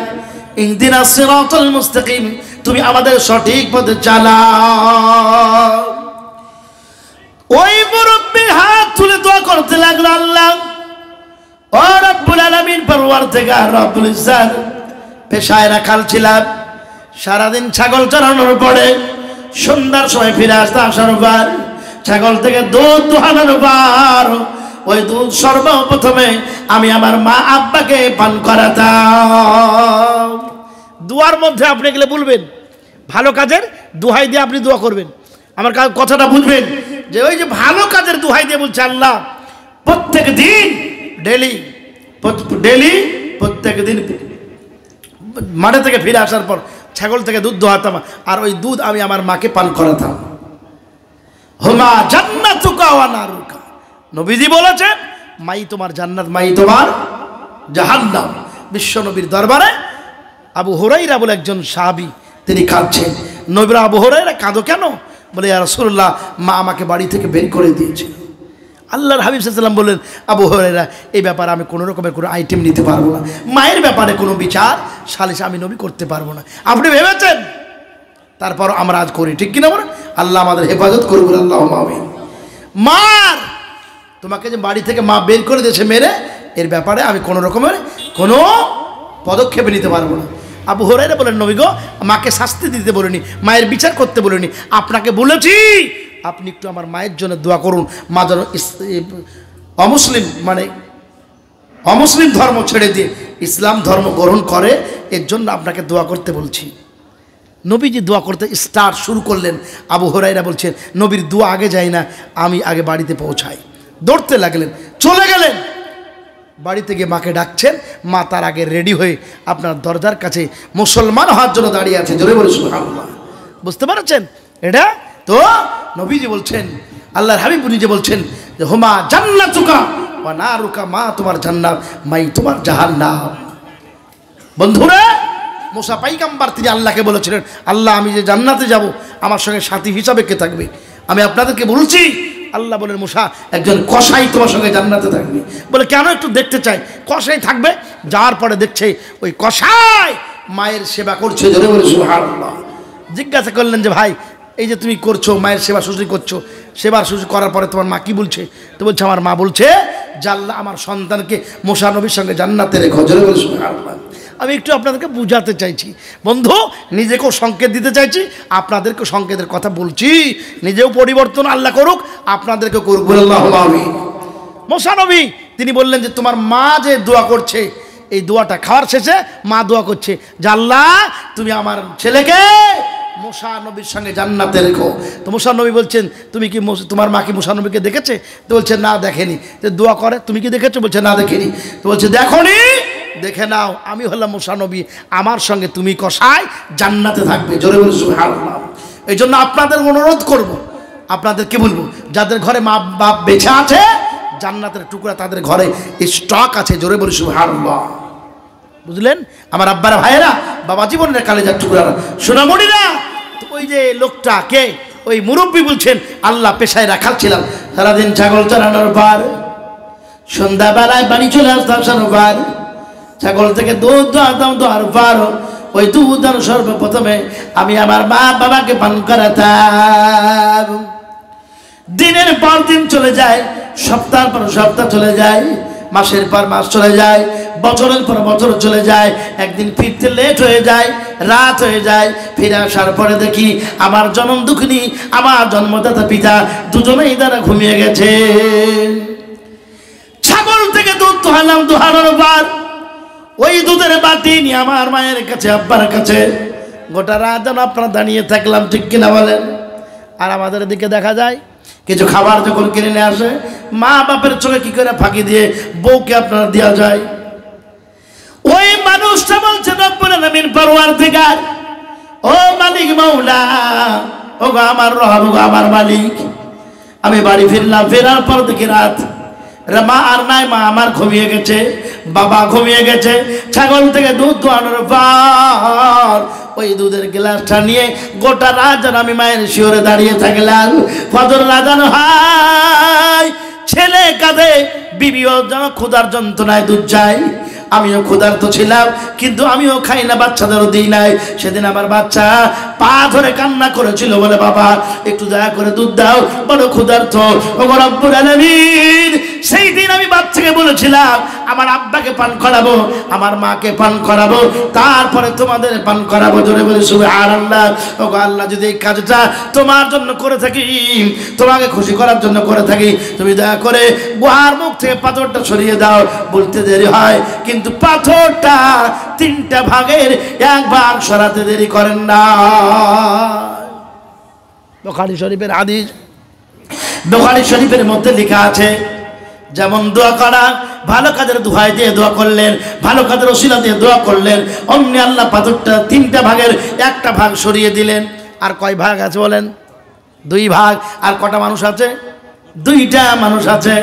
ইহদিনাস সিরাতাল মুস্তাকিম, তুমি আমাদের সঠিক পথে চালাও। ওই মুরব্বী হাত তুলে দোয়া করতে লাগলো, আল্লাহ ও রব্বুল আলামিন, পরওয়ারদিগার রব্বুল ইজ্জত, পেশায় রাখাল ছিলাম, সারাদিন ছাগল চড়ানোর পরে সন্ধ্যার সময় ফিরে আসতে আসার পর ছাগল থেকে দুধ দোহানোর পর ওই দুধ সর্বপ্রথমে আমি আমার মা আব্বাকে পান করাতাম। দুয়ার মধ্যে আপনি গেলে বলবেন, ভালো কাজের দোহাই দিয়ে আপনি দোয়া করবেন। আমার কথাটা বুঝবেন যে ওই যে ভালো কাজের দোহাই দিয়ে বলছে আল্লাহ, প্রত্যেক দিন ডেলি প্রত্যেক দিন মাঠে থেকে ফিরে আসার পর ছাগল থেকে দুধ দোহাতাম, আর ওই দুধ আমি আমার মাকে পান করাতাম। হুমা জান্নাতুকা ওয়া নারুকা, নবীজি বলেছেন মাই তোমার জান্নাত, মাই তোমার জাহান্নাম। বিশ্ব নবীর দরবারে আবু হুরাইরা বলে একজন সাহাবী, তিনি কাঁদছেন। নবীরা, আবু হুরাইরা কাঁদো কেন? বলে ইয়া রাসূলুল্লাহ, মা আমাকে বাড়ি থেকে বের করে দিয়েছে। আল্লাহর হাবিব সাল্লাল্লাহু আলাইহি ওয়াসাল্লাম বললেন, আবু হুরাইরা এই ব্যাপারে আমি কোনো রকমের কোনো আইটেম নিতে পারবো না, মায়ের ব্যাপারে কোনো বিচার সালিশ আমি নবী করতে পারবো না। আপনি ভেবেছেন? তারপর আমরা আজ করি, ঠিক কিনা বলেন? আল্লাহ আমাদের হেফাজত করবেন, আল্লাহুম্মা আমিন। মার তোমাকে যে বাড়ি থেকে মা বের করে দিয়েছে মেরে, এর ব্যাপারে আমি কোনো রকমের কোনো পদক্ষেপ নিতে পারবো না। আবু হুরায়রা বলেন, নবী গো, মাকে শাস্তি দিতে বলিনি, মায়ের বিচার করতে বলিনি, আপনাকে বলেছি আপনি একটু আমার মায়ের জন্য দোয়া করুন, মা যেন অমুসলিম মানে অমুসলিম ধর্ম ছেড়ে দিয়ে ইসলাম ধর্ম গ্রহণ করে, এর জন্য আপনাকে দোয়া করতে বলছি। নবীজি দোয়া করতে স্টার্ট শুরু করলেন। আবু হুরায়রা বলছেন, নবীর দোয়া আগে যায় না, আমি আগে বাড়িতে পৌঁছাই। দৌড়তে লাগলেন, চলে গেলেন। বাড়িতে গিয়ে মাকে ডাকছেন, মা তার আগে রেডি হয়ে আপনার দরজার কাছে মুসলমান হওয়ার জন্য দাঁড়িয়ে আছে। জোরে বলে সুবহানাল্লাহ। বুঝতে পারছেন? এটা তো নবীজি বলছেন, আল্লাহর হাবিব নিজে বলছেন যে হুমা জান্নাতুকা ওয়া নারুকা, মা তোমার জান্নাত, মাই তোমার জাহান্নাম। বন্ধুরা, মুসা পয়গম্বর তিনি আল্লাহকে বলেছিলেন, আল্লাহ আমি যে জান্নাতে যাব, আমার সঙ্গে সাথী হিসাবে কে থাকবে? আমি আপনাদেরকে বলছি, আল্লাহ বলেন, মুসা একজন কসাই তোমার সঙ্গে জান্নাতে থাকবে। বলে কেন? একটু দেখতে চাই। কসাই থাকবে। যাওয়ার পরে দেখছে ওই কসাই মায়ের সেবা করছে। জোরে বলে সুবহানাল্লাহ। জিজ্ঞাসা করলেন যে ভাই, এই যে তুমি করছো, মায়ের সেবা শুশ্রূষা করছো, সেবা শুশ্রূষা করার পরে তোমার মা কি বলছে? তো বলছে, আমার মা বলছে যে আল্লাহ আমার সন্তানকে মুসা নবীর সঙ্গে জান্নাতে রেখো। জোরে বলে সুবহানাল্লাহ। আমি একটু আপনাদেরকে বুঝাতে চাইছি বন্ধু, নিজেকেও সংকেত দিতে চাইছি, আপনাদেরকেও সংকেতের কথা বলছি। নিজেও পরিবর্তন আল্লাহ করুক, আপনাদেরকে করুক। আল্লাহুম্মা আমিন। মুসা নবী তিনি বললেন যে তোমার মা যে দোয়া করছে, এই দোয়াটা খাওয়ার শেষে মা দোয়া করছে যে আল্লাহ তুমি আমার ছেলেকে মুসা নবীর সঙ্গে জান্নাতে রেখো। তো মুসা নবী বলছেন, তুমি কি তোমার মা কি মুসা নবীকে দেখেছে? তো বলছে না দেখেনি। তো দোয়া করে, তুমি কি দেখেছো? বলছে না দেখিনি। তো বলছে দেখোনি, দেখে নাও, আমি হলাম মুসা নবী, আমার সঙ্গে তুমি কসাই জান্নাতে থাকবে। জোরে বলে সুবহানাল্লাহ। এই জন্য আপনাদের অনুরোধ করব, আপনাদেরকে বলবো, যাদের ঘরে মা বাপ বেঁচে আছে, জান্নাতের টুকরা তাদের ঘরে স্টক আছে। জোরে বলে সুবহানাল্লাহ। বুঝলেন আমার আব্বারা, ভাইয়েরা, বাবা জীবনের কালেজার টুকরা, সোনামণিরা। তো ওই যে লোকটা কে, ওই মুরব্বী বলছেন, আল্লাহ পেশায় রাখাল ছিলাম, সারাদিন ছাগল চড়ানোর পর সন্ধ্যাবেলায় বাড়ি চলে আসতাম, শনিবার ছাগল থেকে দুধ দোয়াতাম, দোয়ার পর ওই দুধ সর্বপ্রথমে আমি আমার মা বাবাকে পান করাতাম। দিনের পর দিন চলে যায়, সপ্তাহের পর সপ্তাহ চলে যায়, মাসের পর মাস চলে যায়, বছরের পর বছর চলে যায়। একদিন ফিরতে লেট হয়ে যায়, রাত হয়ে যায়। ফিরে আসার পরে দেখি আমার জনম দুঃখিনী, আমার জন্মদাতা পিতা দুজনেই তারা ঘুমিয়ে গেছে। ছাগল থেকে দুধ দোহালাম, দোহানোর পর ওই দুধের বাটি নিয়ে আমার মায়ের কাছে, আব্বার কাছে গোটা রাত যেন আপনারা দাঁড়িয়ে থাকলাম, ঠিক কিনা বলেন? আর আমাদের দিকে দেখা যায় কিছু খাবার যখন কিনে নিয়ে আসে, মা বাপের চোখে কি করে ফাঁকি দিয়ে বউকে আপনারা দেওয়া যায়। ওই মানুষটা বলছে, রব্বুল আলামিন পরওয়ারদিগার, ও মালিক মাওলা, ও গো আমার রব, ও আমার মালিক, আমি বাড়ি ফিরলাম, ফেরার পর দেখি রাত, মা আর নাই, মা আমার ঘুমিয়ে গেছে, বাবা ঘুমিয়ে গেছে। ছাগল থেকে দুধ দোয়ানোর পর ওই দুধের গ্লাসটা নিয়ে গোটা রাত যেন আমি মায়ের শিওরে দাঁড়িয়ে থাকলাম। ফজর আজান হয়, ছেলে কাঁদে, বিবিও যেন ক্ষুধার যন্ত্রণায় দুধ যায়। আমিও ক্ষুধার্ত ছিলাম, কিন্তু আমিও খাই না, বাচ্চাদেরও দিই নাই। সেদিন আমার বাচ্চা পা ধরে কান্না করেছিল, বলে বাবা একটু দয়া করে দুধ দাও, বড় ক্ষুধার্ত। ওগো রব্বুল আলামিন, সেই দিন আমি বাচ্চাকে বলেছিলাম আমার আব্বাকে পান করাবো, আমার মাকে পান করাবো, তারপরে তোমাদের পান করাবো। জোরে বলে সুবহানাল্লাহ। ওগো আল্লাহ, যদি এই কাজটা তোমার জন্য করে থাকি, তোমাকে খুশি করার জন্য করে থাকি, তুমি দয়া করে গুহার মুখ থেকে পাথরটা সরিয়ে দাও। বলতে দেরি হয়, কিন্তু পাথরটা 3টা ভাগের 1 ভাগ সরাতে দেরি করেন না। বুখারী শরীফের হাদিস, বুখারী শরীফের মধ্যে লেখা আছে, যেমন দোয়া করা, ভালো কাজের দোহাই দিয়ে দোয়া করলেন, ভালো কাজের ওসিলা দিয়ে দোয়া করলেন, অমনি আল্লাহ পাথরটা 3টা ভাগের 1টা ভাগ সরিয়ে দিলেন। আর কয় ভাগ আছে বলেন? 2 ভাগ। আর কটা মানুষ আছে? 2টা মানুষ আছে।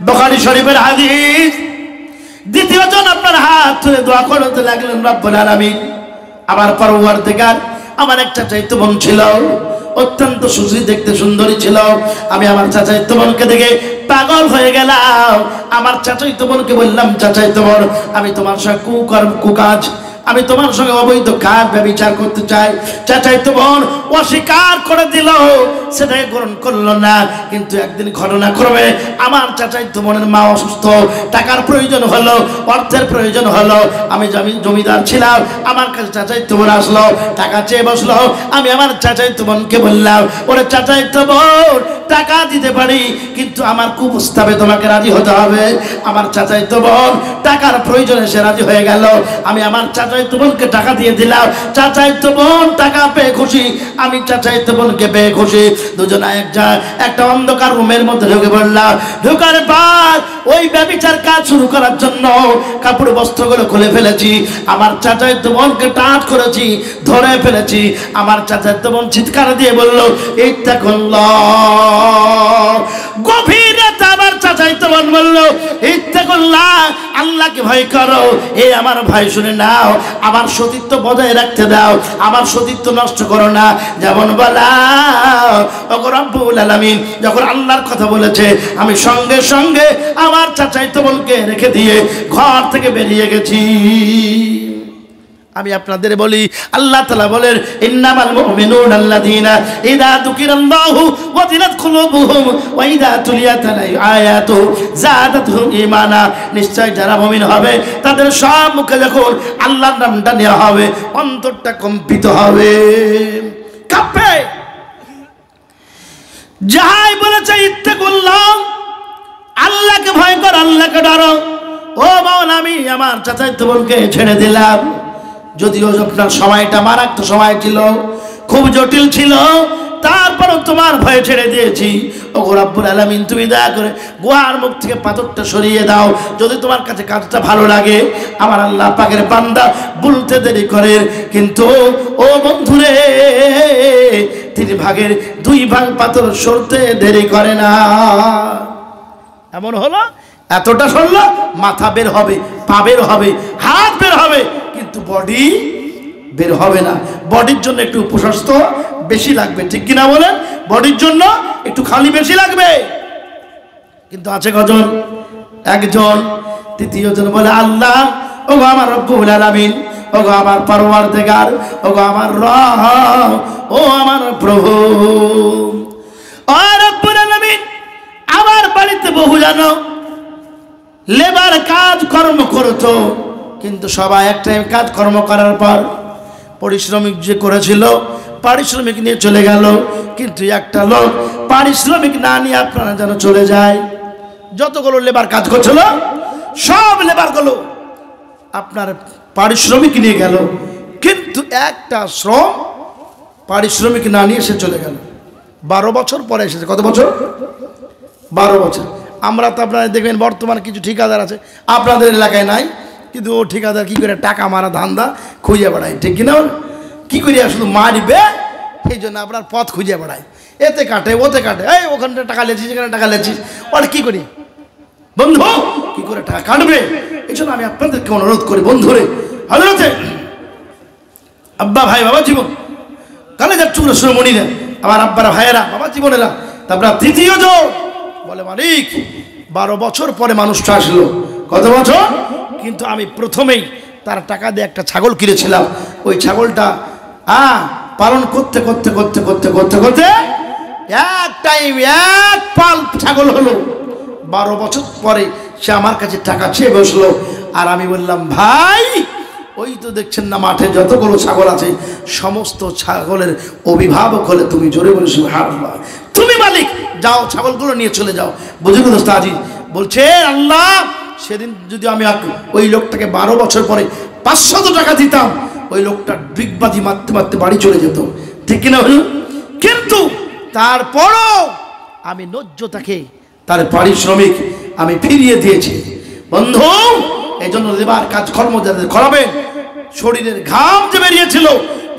বুখারী শরীফের হাদিস। দ্বিতীয়জন আপনার হাত তুলে দোয়া করতে লাগলেন, রব্বুল আলামিন, আমার পরওয়ারদিগার, আমার একটা চাচাতো বোন ছিল, অত্যন্ত সুশ্রী, দেখতে সুন্দরী ছিল। আমি আমার চাচাতো বোনকে দেখে পাগল হয়ে গেলাম। আমার চাচাতো বোনকে বললাম, চাচাতো বোন, আমি তোমার সঙ্গে কুকাজ, আমি তোমার সঙ্গে অবৈধ কাজ ব্যভিচার করতে চাই। চাচাতো বোন অস্বীকার করে দিল, সেটাকে গ্রহণ করলো না। কিন্তু একদিন ঘটনাক্রমে আমার চাচাতো বোনের মা অসুস্থ, টাকার প্রয়োজন হলো, অর্থের প্রয়োজন হলো। আমি জমিদার ছিলাম, আমার কাছে চাচাতো বোন আসলো, টাকা চেয়ে বসলো। আমি আমার চাচাতো বোনকে বললাম, ওরে চাচাতো বোন, টাকা দিতে পারি, কিন্তু আমার কুপ্রস্তাবে তোমাকে রাজি হতে হবে। আমার চাচাতো বোন টাকার প্রয়োজনে সে রাজি হয়ে গেল। আমি আমার চাচাতো বোনকে টাকা দিয়ে দিলাম। চাচাতো বোন টাকা পেয়ে খুশি, আমি চাচাতো বোনকে পেয়ে খুশি। দুজনে একটা অন্ধকার রুমের মধ্যে ঢুকে পড়লাম। ঢুকার পর ওই ব্যভিচার কাজ শুরু করার জন্য কাপড় বস্ত্রগুলো খুলে ফেলেছি। আমার চাচাতো বোনকে টাচ করেছি, ধরে ফেলেছি। আমার চাচাতো বোন চিৎকার দিয়ে বলল, ইত্তাকুল্লাহ। গভীর রাতে আমার চাচাতো বোন বলল, ইত্তাকুল্লাহ, আল্লাহকে ভয় করো। এই আমার ভাই, শুনে নাও, আমার সতীত্ব বজায় রাখতে দাও, আমার সতীত্ব নষ্ট করো না। যেমন বলা ওগো রব্বুল আলামিন যখন আল্লাহর কথা বলেছে, আমি সঙ্গে সঙ্গে আমার চাচাতো বোনকে রেখে দিয়ে ঘর থেকে বেরিয়ে গেছি। আমি আপনাদের বলি, আল্লাহ তাআলা বলেন, ইন্নামাল মুমিনুনা আল্লাযীনা ইযা যুকিরাল্লাহু ওয়াজিলাত কুলুবুহুম ওয়া ইযা তুলিয়াত আলাইহিম আয়াতুহু যাদাতুহুম ঈমানা। নিশ্চয় যারা মুমিন হবে, তাদের সব মুখে যখন আল্লাহর নামটা নেওয়া হবে, অন্তরটা কম্পিত হবে, কাঁপবে। যাহাই বলেছে ইত্তাকুল্লাহ, আল্লাহকে ভয় কর, আল্লাহকে ডরো, ও মাওলানা, আমি আমার চাচাতো বোনকে ছেড়ে দিলাম। যদিও আপনার সময়টা মারাত্মক সময় ছিল, খুব জটিল ছিল, তারপরও তোমার ভয়ে ছেড়ে দিয়েছি। ওগো রব্বুল আলামিন, তুমি দয়া করে গুহার মুখ থেকে পাথরটা সরিয়ে দাও। যদি তোমার কাছে কাজটা ভালো লাগে, আমার আল্লাহ পাকের বান্দা বলতে দেরি করে, কিন্তু ও বন্ধুরে, 3 ভাগের 2 ভাগ পাথর সরতে দেরি করে না। এমন হলো, এতটা সরলো, মাথা বের হবে, পা বের হবে, হাত বের হবে, কিন্তু বডি বের হবে না। বডির জন্য একটু প্রশস্ত বেশি লাগবে, ঠিক কিনা বলেন? বডির জন্য একটু খালি বেশি লাগবে। কিন্তু আছে কজন? একজন। তৃতীয়জন বলে, আল্লাহ, ওগো আমার রব্বুল আলামিন, ওগো আমার পরওয়ারদিগার, ওগো আমার রব, ও আমার প্রভু, ও রব্বুল আলামিন, আমার বাড়িতে বহু জানো লেবার কাজ কর্ম করতো, কিন্তু সবাই এক টাইম কাজ কর্ম করার পর পারিশ্রমিক যে করেছিল, পারিশ্রমিক নিয়ে চলে গেল। কিন্তু একটা লোক পারিশ্রমিক না নিয়ে আপনারা যেন চলে যায়। যতগুলো লেবার কাজ করছিল, সব লেবারগুলো আপনার পারিশ্রমিক নিয়ে গেল, কিন্তু একটা শ্রম পারিশ্রমিক না নিয়ে সে চলে গেল। 12 বছর পরে এসেছে। কত বছর? 12 বছর। আমরা তো আপনারা দেখবেন বর্তমানে কিছু ঠিকাদার আছে, আপনাদের এলাকায় নাই, কিন্তু ও ঠিকাদার কি করে টাকা মারা ধান্দা খুঁজে বেড়ায়, ঠিক কিনা? কি করিয়া শুধু মারবে, সেই জন্য আপনার পথ খুঁজে বেড়ায়, এতে কাটে ওতে কাটে, এই ওখানটা টাকা লেছিস, এখানে টাকা লেছিস, ওরা কি করি বন্ধু, কি করে টাকা কাটবে? এই জন্য আমি আপনাদেরকে অনুরোধ করি, বন্ধুরে, হযরতে আব্বা ভাই বাবা জীবন কালেজার টুকরো শ্রমণীরা, আমার আব্বারা ভাইয়েরা, বাবা জীবনেরা, তারপর তৃতীয় জন বলে, মালিক 12 বছর পরে মানুষটা আসলো। কত বছর? কিন্তু আমি প্রথমেই তার টাকা দিয়ে একটা ছাগল কিনেছিলাম। ওই ছাগলটা পালন করতে করতে করতে করতে করতে করতে এক টাইম এক পাল ছাগল হলো। 12 বছর পরে সে আমার কাছে টাকা চেয়ে বসলো। আর আমি বললাম, ভাই, ওই তো দেখছেন না মাঠে যতগুলো ছাগল আছে, সমস্ত ছাগলের অভিভাবক হলে তুমি। জোরে বলে সুবহানাল্লাহ। তুমি মালিক, যাও ছাগলগুলো নিয়ে চলে যাও। বুঝে গেল তাজি বলছে, আল্লাহ, সেদিন যদি আমি ওই লোকটাকে 12 বছর পরে 500 টাকা দিতাম, ওই লোকটা ডিগবাজি মারতে মারতে বাড়ি চলে যেত, ঠিক কিনা? কিন্তু তারপরও আমি ন্যায্য তাকে তার পারিশ্রমিক আমি ফিরিয়ে দিয়েছি। বন্ধু, এই জন্য লেবার কাজকর্ম যাদের করাবেন, শরীরের ঘাম যে বেরিয়েছিল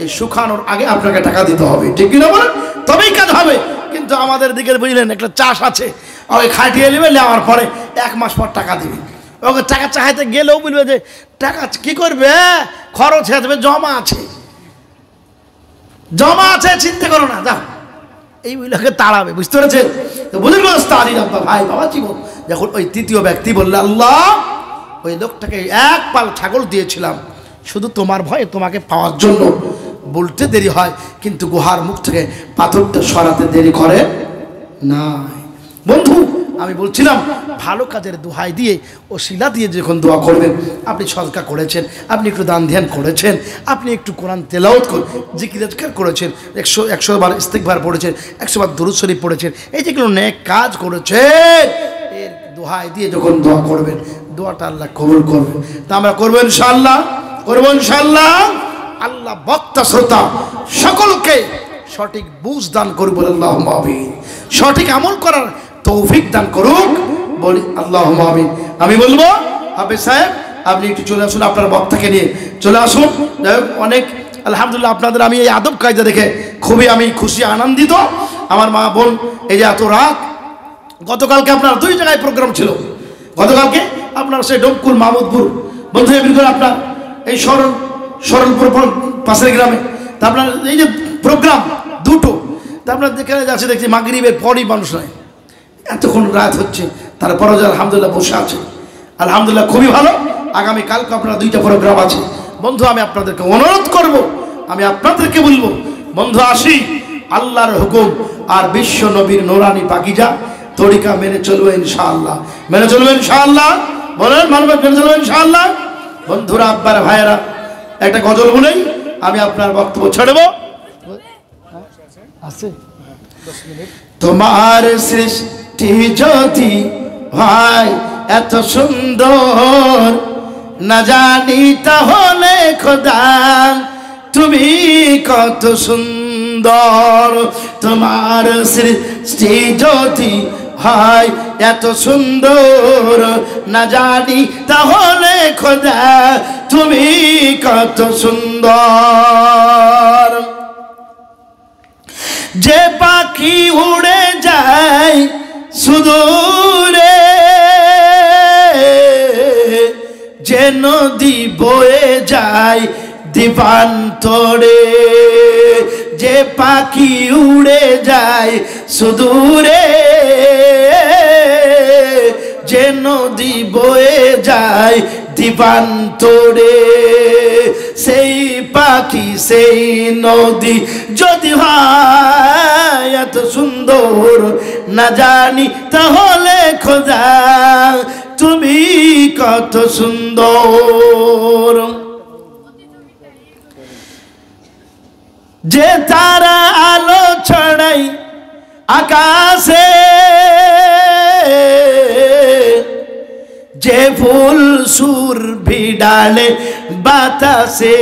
এই শুকানোর আগে আপনাকে টাকা দিতে হবে, ঠিক কিনা বলেন? তবেই কাজ হবে। কিন্তু আমাদের দিকে বুঝলেন একটা চাষ আছে, ওকে খাটিয়ে নেবে, নেওয়ার পরে 1 মাস পর টাকা দিবে। ওকে টাকা চাইতে গেলেও বলবে যে টাকা কি করবে, খরচ হয়ে যাবে, জমা আছে, জমা আছে, চিন্তা করো না, যাও। এই মহিলাকে তাড়াবে, বুঝতে পেরেছেন? তো বুঝলেন ভাই বাবা জীবন। যখন ওই তৃতীয় ব্যক্তি বললে, আল্লাহ, ওই লোকটাকে 1 পাল ছাগল দিয়েছিলাম শুধু তোমার ভয়ে, তোমাকে পাওয়ার জন্য। বলতে দেরি হয় কিন্তু গুহার মুখ থেকে পাথরটা সরাতে দেরি করে না। বন্ধু, আমি বলছিলাম ভালো কাজের দোহাই দিয়ে ও শিলা দিয়ে যখন দোয়া করবেন, আপনি সদকা করেছেন, আপনি একটু দান ধ্যান করেছেন, আপনি একটু কোরআন তেলাওয়াত জিকির আজকার করেছেন, 100 বার ইস্তিগফার পড়েছেন, 100 বার দুরূদ শরীফ পড়েছেন, এই যেগুলো নেক কাজ করেছেন, এর দোহাই দিয়ে যখন দোয়া করবেন, দোয়াটা আল্লাহ কবুল করবেন। তা আমরা করবো ইনশাআল্লাহ, করবো ইনশাআল্লাহ। আল্লাহ বক্তা শ্রোতা সকলকে সঠিক বুঝ দান করুক, বলে আল্লাহুম্মা আমিন। সঠিক আমল করার তৌফিক দান করুক, বলি আল্লাহুম্মা আমিন। আমি বলবো হাফেজ সাহেব আপনি একটু চলে আসুন, আপনার বক্তাকে নিয়ে চলে আসুন। যাই হোক, অনেক আলহামদুলিল্লাহ আপনাদের আমি এই আদব কায়দা দেখে খুবই আমি খুশি, আনন্দিত। আমার মা বোন এই যে এত রাত, গতকালকে আপনার 2 জায়গায় প্রোগ্রাম ছিল। গতকালকে আপনার সেই ডোমকুল মাহমুদপুর বন্ধু এমনি আপনার এই সরলপুর পাশের গ্রামে, তা আপনার এই যে প্রোগ্রাম দুটো, তা আপনার যেখানে যাচ্ছে দেখছি মাগরিবের পরই মানুষ নয়, এতক্ষণ রাত হচ্ছে, তারপরও যে আলহামদুলিল্লাহ বসে আছে, আলহামদুলিল্লাহ খুবই ভালো। আগামীকালকে আপনার 2টা প্রোগ্রাম আছে। বন্ধু, আমি আপনাদেরকে অনুরোধ করব, আমি আপনাদেরকে বলবো, বন্ধু আসি, আল্লাহর হুকুম আর বিশ্ব নবীর নোরানি পাকিজা তরিকা মেনে চলবে ইনশাআল্লাহ, মেনে চলবে ইনশাআল্লাহ। বলেন মানবে, মেনে চলবে ইনশাআল্লাহ। বন্ধুরা, আব্বার ভাইয়েরা, একটা গজল বলেই আমি আপনার বক্তব্য ছেড়ে দেব। তোমার সৃষ্টি যদি হয় এত সুন্দর, না জানি তাহলে খোদা তুমি কত সুন্দর। তোমার সৃষ্টি যদি হয় এত সুন্দর, না জানি তাহলে খোদা তুমি কত সুন্দর। যে পাখি উড়ে যায় সুদূরে, যে নদী বয়ে যায় দিবান্তরে, যে পাখি উড়ে যায় সুদূরে, যে নদী বয়ে যায় দিবান্তরে, সেই পাখি সেই নদী যদি হয় এত সুন্দর, না জানি তাহলে খোদা তুমি কত সুন্দর। যে তারা আলো ছড়াই আকাশে, যে ফুল সুর ভিড়ালে বাতাসে,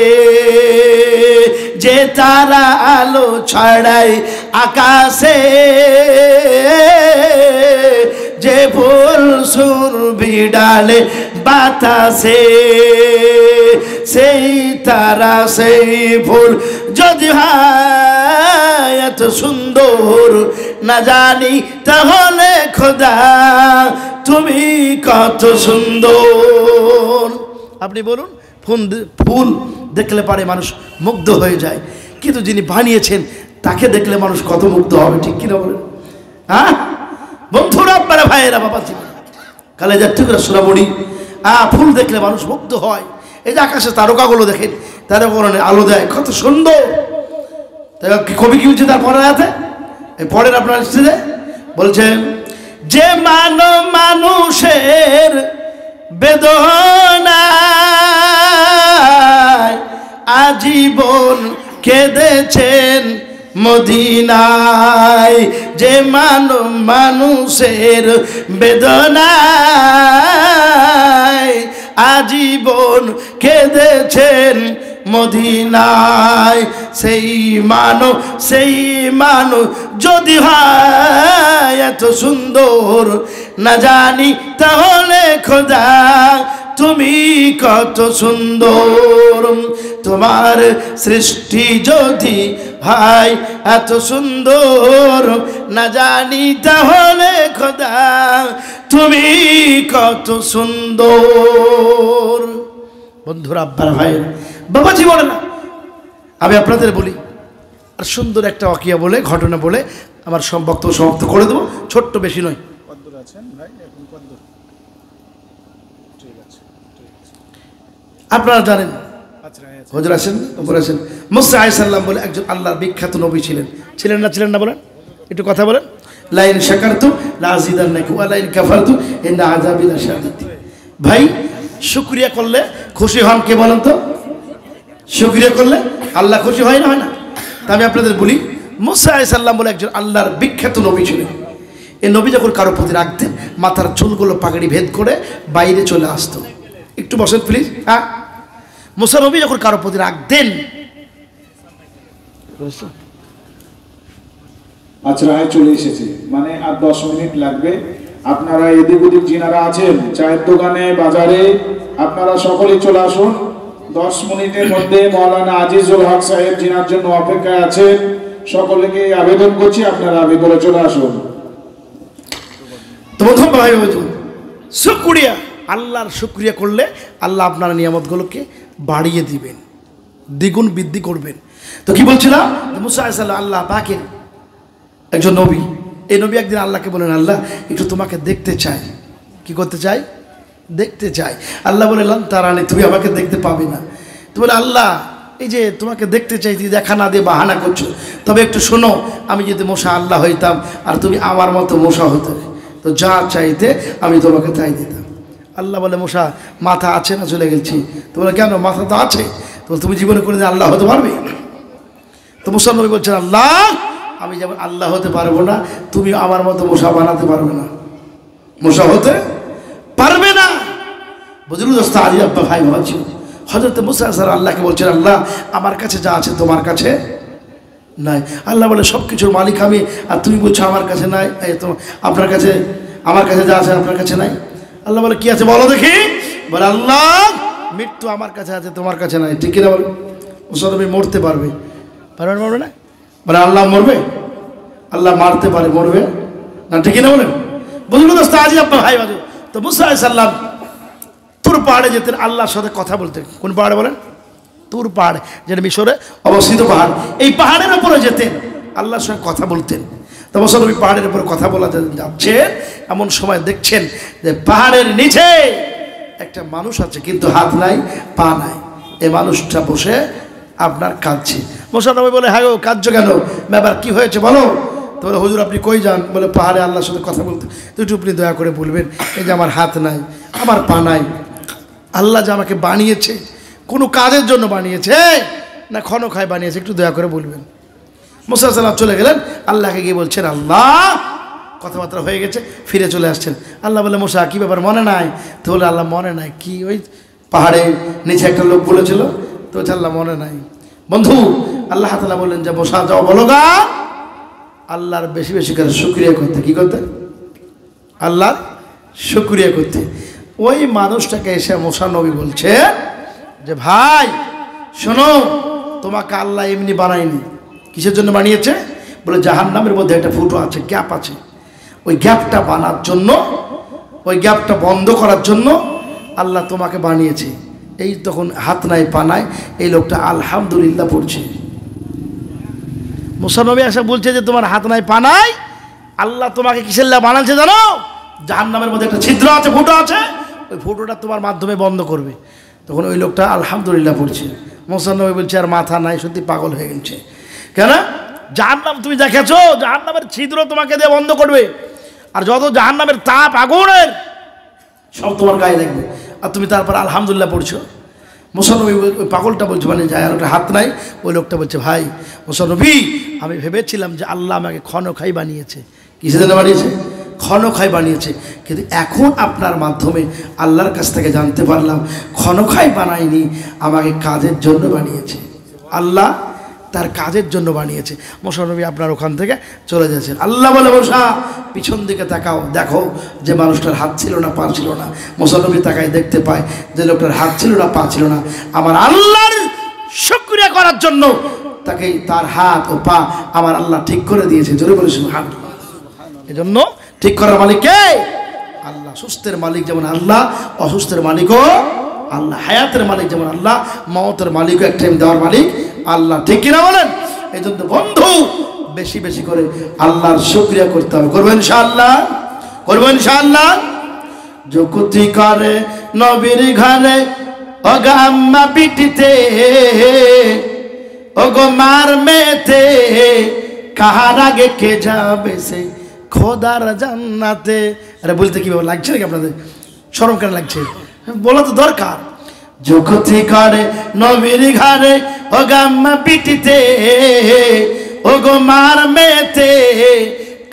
যে তারা আলো ছড়াই আকাশে, যে ফুল সুর ভিড়ালে বাতাসে, সেই তারা সেই ফুল যদি হয় এত সুন্দর, না জানি তাহলে খোদা তুমি কত সুন্দর। আপনি বলুন, ফুল দেখলে পারে মানুষ মুগ্ধ হয়ে যায়, কিন্তু যিনি বানিয়েছেন তাকে দেখলে মানুষ কত মুগ্ধ হবে, ঠিক কিনা বলেন? হ্যাঁ বন্ধুরা, আপনারা ভাইয়েরা, বাবা কালেজার টুকরা সোনামণি, ফুল দেখলে মানুষ মুগ্ধ হয়। এই যে আকাশে তারকাগুলো দেখেন, তারকাগুলো আলো দেয়, কত সুন্দর। কবি কি হচ্ছে তার পরের হাতে, পরের আপনার স্ত্রীতে বলছেন, যে মানুষের বেদনায় আজীবন কেঁদেছেন মদিনায়, যে মানুষের বেদনায় আজীবন কেঁদেছেন মদিনায়, সেই মানুষ যদি হয় এত সুন্দর, না জানি তাহলে খোদা তুমি কত সুন্দর। তোমার সৃষ্টি যদি ভাই এত সুন্দর, না জানি তাহলে খোদা তুমি কত সুন্দর। বন্ধুরা, আব্বার ভাই, বাবাজি বলে না, আমি আপনাদের বলি আর সুন্দর একটা ওয়াকিয়া বলে, ঘটনা বলে আমার বক্তব্য সমাপ্ত করে দেবো। ছোট্ট, বেশি নয়। আপনারা জানেন, হুজুর আছেন, উপরে আছেন, মুসা আলাইহিস সালাম বলে একজন আল্লাহর বিখ্যাত নবী ছিলেন। ছিলেন না ছিলেন না বলেন, একটু কথা বলেন। লাইন শাকারতু লাযিদান্নাকুম ওয়া লাইন কাফারতু ইন্না আযাবি লাশাদীদ। ভাই, শুকরিয়া করলে খুশি হন কে বলেন তো? শুকরিয়া করলে আল্লাহ খুশি হয় না, হয় না? তা আমি আপনাদের বলি, মুসা আলাইহিস সালাম বলে একজন আল্লাহর বিখ্যাত নবী ছিলেন। এই নবী যখন কারো প্রতি রাখতেন, মাথার চুলগুলো পাগড়ি ভেদ করে বাইরে চলে আসতো। একটু বসেন প্লিজ। হ্যাঁ, মুসা নবী যখন কারো প্রতি রাখতেন, আচরায় চলে এসেছে, মানে আর 10 মিনিট লাগবে। আপনারা এদিক ওদিক যিনারা আছেন, চায়ের দোকানে, বাজারে, আপনারা সকলে চলে আসুন। 10 মিনিটের মধ্যে মাওলানা আজিজুল হক সাহেব যিনার জন্য অপেক্ষায় আছেন, সকলকে আবেদন করছি আপনারা ভিতরে চলে আসুন। তো প্রথম ভাই শুকরিয়া, আল্লাহর শুকরিয়া করলে আল্লাহ আপনার নিয়ামতগুলোকে বাড়িয়ে দিবেন, দ্বিগুণ বৃদ্ধি করবেন। তো কি বলছিলাম, মুসা আলাইহিস সালাম আল্লাহ পাকের একজন নবী। এই নবী একদিন আল্লাহকে বলেন, আল্লাহ একটু তোমাকে দেখতে চাই। কি করতে চাই? দেখতে চাই। আল্লাহ বলে, লান তারানি, তুমি আমাকে দেখতে পাবে না। তো বলে, আল্লাহ এই যে তোমাকে দেখতে চাই, তুমি দেখা না দিয়ে বাহানা করছো, তবে একটু শোনো, আমি যদি মশা আল্লাহ হইতাম আর তুমি আমার মতো মশা হতে, তো যা চাইতে আমি তোমাকে তাই দিতাম। আল্লাহ বলে, মশা মাথা আছে না? চলে গেছি। তো বলে, কেন? মাথা তো আছে। তো তুমি জীবনে করে আল্লাহ হতে পারবে? তো মুসা নবী বলছেন, আল্লাহ আমি যেমন আল্লাহ হতে পারবো না, তুমি আমার মতো মশা বানাতে পারবে না, মশা হতে পারবে না। বুঝলু দোস্ত, আলী আব্বা ভাই ভাবছি, হযরত মুসা স্যার আল্লাহকে বলছেন, আল্লাহ আমার কাছে যা আছে তোমার কাছে নাই। আল্লাহ বলে, সব কিছুর মালিক আমি, আর তুমি বলছো আমার কাছে নাই। তো আপনার কাছে, আমার কাছে যা আছে আপনার কাছে নাই। আল্লাহ বলে, কি আছে বলো দেখি? বলে, আল্লাহ মৃত্যু আমার কাছে আছে, তোমার কাছে নাই। ঠিক কিনা বলে? মুসা নবী মরতে পারবে, পারবেন? মরবে না? বলে, আল্লাহ মরবে? আল্লাহ মারতে পারে, মরবে না। ঠিক কিনা বলেন? বুঝলো দোস্ত, আজই আপনার ভাই বাজু। তো মুসা আলাইহিস সালাম তুর পাহাড়ে যেতেন, আল্লাহর সাথে কথা বলতেন। কোন পাহাড়ে বলেন? তুর পাহাড়, যেটা মিশরে অবস্থিত পাহাড়। এই পাহাড়ের উপরে যেতেন, আল্লাহর সঙ্গে কথা বলতেন। তো মুসা নবী পাহাড়ের উপরে কথা বলা যাচ্ছে, এমন সময় দেখছেন যে পাহাড়ের নিচে একটা মানুষ আছে, কিন্তু হাত নাই, পা নাই। এই মানুষটা বসে আপনার কাঁদছে। মুসা নবী বলে, হ্যাঁ গো, কাঁদছো কেন? ব্যাপার কি হয়েছে বলো? তো বলে, হুজুর আপনি কই যান? বলে, পাহাড়ে আল্লাহর সাথে কথা বলতে। তো একটু আপনি দয়া করে বলবেন, এই যে আমার হাত নাই, আমার পা নাই, আল্লাহ যে আমাকে বানিয়েছে, কোনো কাজের জন্য বানিয়েছে না ক্ষণখায় বানিয়েছে, একটু দয়া করে বলবেন। মুসা সালাম চলে গেলেন, আল্লাহকে গিয়ে বলছেন, আল্লাহ কথাবার্তা হয়ে গেছে, ফিরে চলে আসছেন। আল্লাহ বলে, মুসা কী ব্যাপার, মনে নাই? তো বলে, আল্লাহ মনে নাই। কি? ওই পাহাড়ে নিচে একটা লোক বলেছিল, তো আল্লাহ মনে নাই। বন্ধু, আল্লাহ তাআলা বললেন যে, মুসা যাও বলো গা আল্লাহর বেশি বেশি করে শুকরিয়া করতে। কি করতে? আল্লাহর শুকরিয়া করতে। ওই মানুষটাকে এসে মুসা নবী বলছে যে, ভাই শোনো, তোমাকে আল্লাহ এমনি বানায়নি। কিসের জন্য বানিয়েছে? বলে, জাহান্নামের মধ্যে একটা ফুটো আছে, গ্যাপ আছে, ওই গ্যাপটা বানার জন্য, ওই গ্যাপটা বন্ধ করার জন্য আল্লাহ তোমাকে বানিয়েছে। এই তখন হাত নাই, পা নাই, এই লোকটা আলহামদুলিল্লাহ পড়ছে। মুসা নবী এসে বলছে যে, তোমার হাত নাই, পা নাই, আল্লাহ তোমাকে কিসের লা বানাচ্ছে জানো? জাহান্নামের মধ্যে একটা ছিদ্র আছে, ফুটো আছে, ওই ফুটোটা তোমার মাধ্যমে বন্ধ করবে। তখন ওই লোকটা আলহামদুলিল্লাহ পড়ছে। মুসা নবী বলছে, আর মাথা নাই, সত্যি পাগল হয়ে গেছে। কেন? জাহান্নাম তুমি দেখেছো, জাহান্নামের ছিদ্র তোমাকে দিয়ে বন্ধ করবে, আর যত জাহান্নামের তাপ আগুনের সব তোমার গায়ে লাগবে, আর তুমি তারপর আলহামদুলিল্লাহ পড়ছো। মুসা নবী ওই পাগলটা বলছে, মানে যায় আর ওটা হাত নাই। ওই লোকটা বলছে, ভাই মুসা নবী, আমি ভেবেছিলাম যে আল্লাহ আমাকে ক্ষণখাই বানিয়েছে। কিসের জন্য বানিয়েছে? ক্ষণখাই বানিয়েছে। কিন্তু এখন আপনার মাধ্যমে আল্লাহর কাছ থেকে জানতে পারলাম, ক্ষণখাই বানায়নি, আমাকে কাজের জন্য বানিয়েছে। আল্লাহ তার কাজের জন্য বানিয়েছে। মুসা নবী আপনার ওখান থেকে চলে যাচ্ছেন। আল্লাহ বলে মুসা পিছন দিকে তাকাও, দেখো যে মানুষটার হাত ছিল না পা ছিল না। মুসা নবী তাকায় দেখতে পায় যে লোকটার হাত ছিল না পা ছিল না। আমার আল্লাহর শুকরিয়া করার জন্য তাকে তার হাত ও পা আমার আল্লাহ ঠিক করে দিয়েছে। জোরে বলে সুবহানাল্লাহ। এজন্য ঠিক করার মালিক কে? আল্লাহ। সুস্থের মালিক যেমন আল্লাহ, অসুস্থের মালিকও আল্লাহ। হায়াতের মালিক যেমন আল্লাহ, মওতের মালিকও এক টাইম দেওয়ার মালিক আল্লাহ। ঠিক কিনা বলেন? এই জন্য বন্ধু বেশি বেশি করে আল্লাহর শুকরিয়া করতে হবে। করবো ইনশাআল্লাহ, করবো ইনশাআল্লাহ। যুকুতি করে নবীর ঘরে ওগো আম্মা পিটিতে, ওগো মার মেতে, কাহার আগে কে যাবে সে খোদার জান্নাতে। আরে বলতে কিভাবে লাগছে নাকি আপনাদের? শরম কেন লাগছে? বলা তো দরকার। যুকুতি করে নবীর ঘরে ওগো আম্মা পিটিতে, ওগো মার মেতে,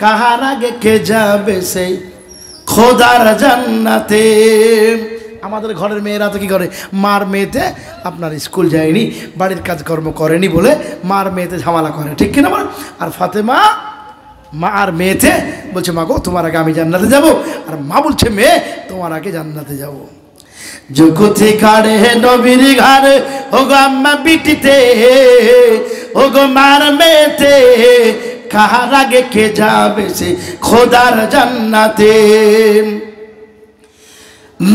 কাহার আগে কে যাবে সেই খোদার জান্নাতে। আমাদের ঘরের মেয়েরা তো কি করে, মার মেয়েতে আপনার স্কুল যায়নি, বাড়ির কাজকর্ম করেনি বলে মার মেয়েতে ঝামেলা করে। ঠিক কিনা বলেন? আর ফাতেমা মা আর মেয়েতে বলছে মা গো তোমার আগে আমি জান্নাতে যাব, আর মা বলছে মেয়ে তোমার আগে জান্নাতে যাব। যুকুতি কাড়ে নবীর ঘরে ওগো আম্মা বিটিতে, ওগো মার মেয়েতে, কাহার আগে কে যাবে সে খোদার জান্নাতে।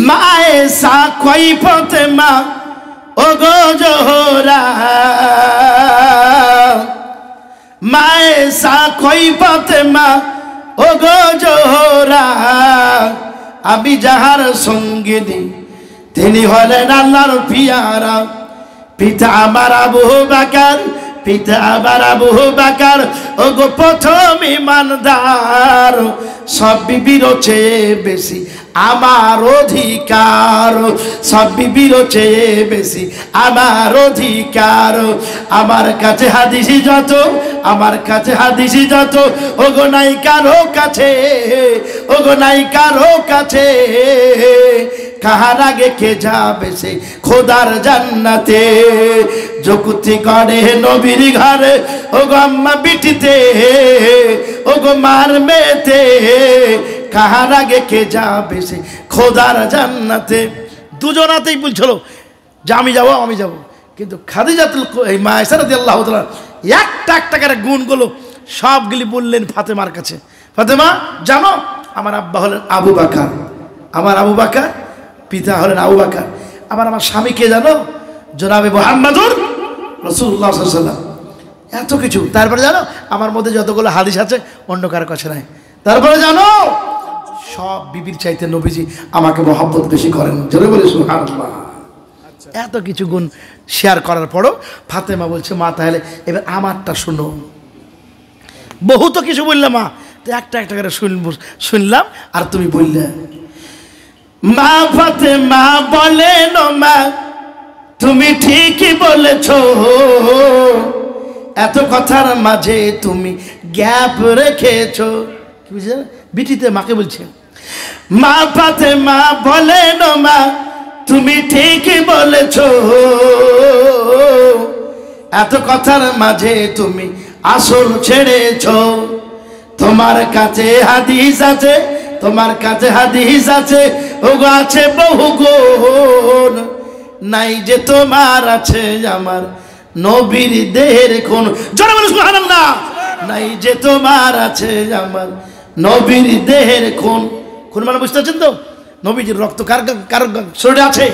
মায়ে সা কই ফাতেমা ওগো জোহরা, মায়ে সা কই ফাতেমা ওগো জোহরা, আমি যাহার সঙ্গিনী তিনি হলেন আল্লাহর পিয়ারা। পিতা আমার আবু বকর, পিতা আমার আবু বকর ওগো প্রথম ইমানদার। সব বিবির চেয়ে বেশি আমার অধিকার, সব বিবির চেয়ে বেশি আমার অধিকার। আমার কাছে হাদিসি যত, আমার কাছে হাদিসি যত, ওগো নাই কারো কাছে, ওগো নাই কারো কাছে, কাহার আগে কে যাবে সে খোদার জান্নাতে। যুকুতি করে নবীর ঘরে ওগো আম্মা বিটিতে, ওগো মার মেয়েতে, কাহার আগে কে যাবে সে খোদার জান্নাতে। দুজনাতেই বলছিল যে আমি যাবো, আমি যাবো। কিন্তু খাদিজাতুল এই মা আয়েশা রাদিয়াল্লাহু তাআলা একটা একটা করে গুণগুলো সবগুলি বললেন ফাতেমার কাছে। ফাতেমা জানো আমার আব্বা হলেন আবু বকর, আমার আবু বকর, পিতা হলেন আবু বকর। আমার স্বামী কে জানো? জনাবে মুহাম্মদুর রাসূলুল্লাহ সাল্লাল্লাহু আলাইহি ওয়াসাল্লাম। এত কিছু। তারপরে জানো আমার মধ্যে যতগুলো হাদিস আছে অন্য কারো কাছে নাই। তারপরে জানো সব বিবির চাইতে নবীজি আমাকে মহব্বত বেশি করেন। জোরে বলে সুবহানাল্লাহ। এত কিছু গুণ শেয়ার করার পরও ফাতেমা বলছে মা তাহলে এবার আমারটা শুনো। বহু তো কিছু বললাম মা, তো একটা একটা করে শুনলাম আর তুমি বললে। মা ফাতেমা বলেন মা তুমি ঠিকই বলেছ, এত কথার মাঝে তুমি গ্যাপ রেখেছো। কি বুঝলেন? বিটিতে মাকে বলছে মা ফাতেমা বলেন মা তুমি ঠিকই বলেছ, এত কথার মাঝে তুমি আসল ছেড়েছ। তোমার কাছে হাদিস আছে, তোমার কাছে হাদিস আছে, ওগো আছে বহু গুণ, নাই যে তোমার আছে আমার নবীর দেহের খুন। জোরে বলো সুবহানাল্লাহ। নাই যে তোমার আছে আমার নবীর দেহের খুন। খুন মানে বুঝতে পারছেন তো? নবীজির রক্ত কার কার শরীরে আছে?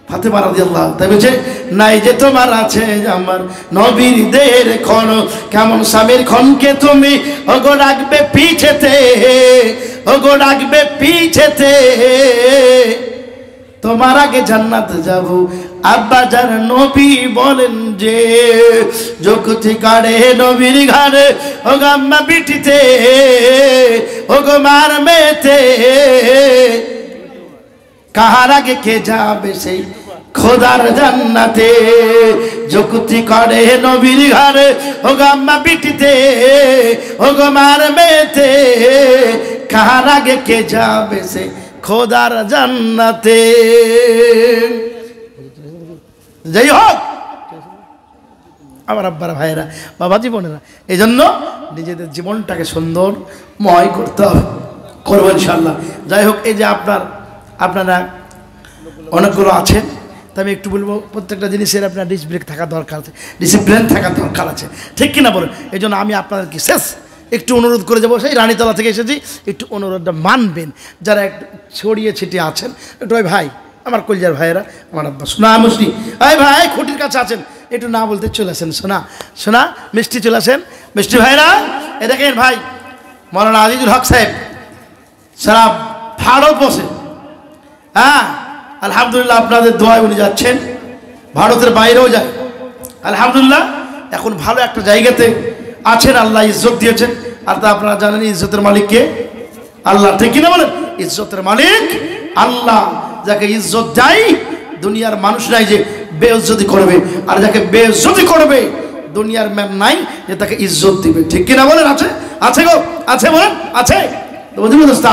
ফাতেমা রাদিয়াল্লাহু তাই বলছে নাই যে তোমার আছে আমার নবীর দেহের খুন। কেমন স্বামীর খুনকে তুমি ওগো রাখবে পিছেতে, ওগো রাখবে পিছেতে, তোমার আগে জান্নাতে যাব। আব্বা যার নবী বলেন যে যুকুতি কাড়ে নবীর ঘরে ওগো আম্মা বিটিতে, ওগো মার মেয়েতে, কাহার আগে কে যাবে সেই খোদার জান্নাতে। যুকুতি কাড়ে নবীর ঘরে ওগো আম্মা বিটিতে, ওগো মার মেয়েতে, কাহার আগে কে যাবে সেই খোদার জান্নাতে। যাই হোক আমার আব্বারা ভাইয়েরা, বাবা জীবনেরা, এই জন্য নিজেদের জীবনটাকে সুন্দরময় করতে হবে, করবো ইনশাল্লাহ। যাই হোক, এই যে আপনারা অনেকগুলো আছেন, তা আমি একটু বলবো প্রত্যেকটা জিনিসের আপনার ডিসব্রেক থাকা দরকার আছে, ডিসিপ্লিন থাকা দরকার আছে, ঠিক কিনা বলেন? এই জন্য আমি আপনাদেরকে শেষ একটু অনুরোধ করে যাবো, সেই রানীতলা থেকে এসেছি, একটু অনুরোধটা মানবেন যারা একটু ছড়িয়ে ছিটিয়ে আছেন। একটু ওই ভাই, আমার কলজার ভাইয়েরা, আমার আব্বা সোনা মুষ্টি, ওই ভাই খুঁটির কাছে আছেন, একটু না বলতে চলে আসেন। সোনা মিষ্টি চলে আসেন, মিষ্টি ভাইরা। এ দেখেন ভাই মৌলানা আজিজুল হক সাহেব সারা ভারত বসে, হ্যাঁ আলহামদুলিল্লাহ আপনাদের দোয়ায় উনি যাচ্ছেন, ভারতের বাইরেও যায় আলহামদুলিল্লাহ। এখন ভালো একটা জায়গাতে আছেন, আল্লাহ ইজ্জত দিয়েছেন। আর তা আপনারা জানেন ইজ্জতের মালিক কে? আল্লাহ, ঠিক কিনা বলেন? ইজ্জতের মালিক আল্লাহ, যাকে ইজ্জত দেয় দুনিয়ার মানুষ নাই যে বেইজ্জতি করবে, আর যাকে বেইজ্জতি করবে দুনিয়ার ম্যান নাই যে তাকে ইজ্জত দিবে, ঠিক কিনা বলেন? আছে আছে গো, আছে বলেন, আছে। তো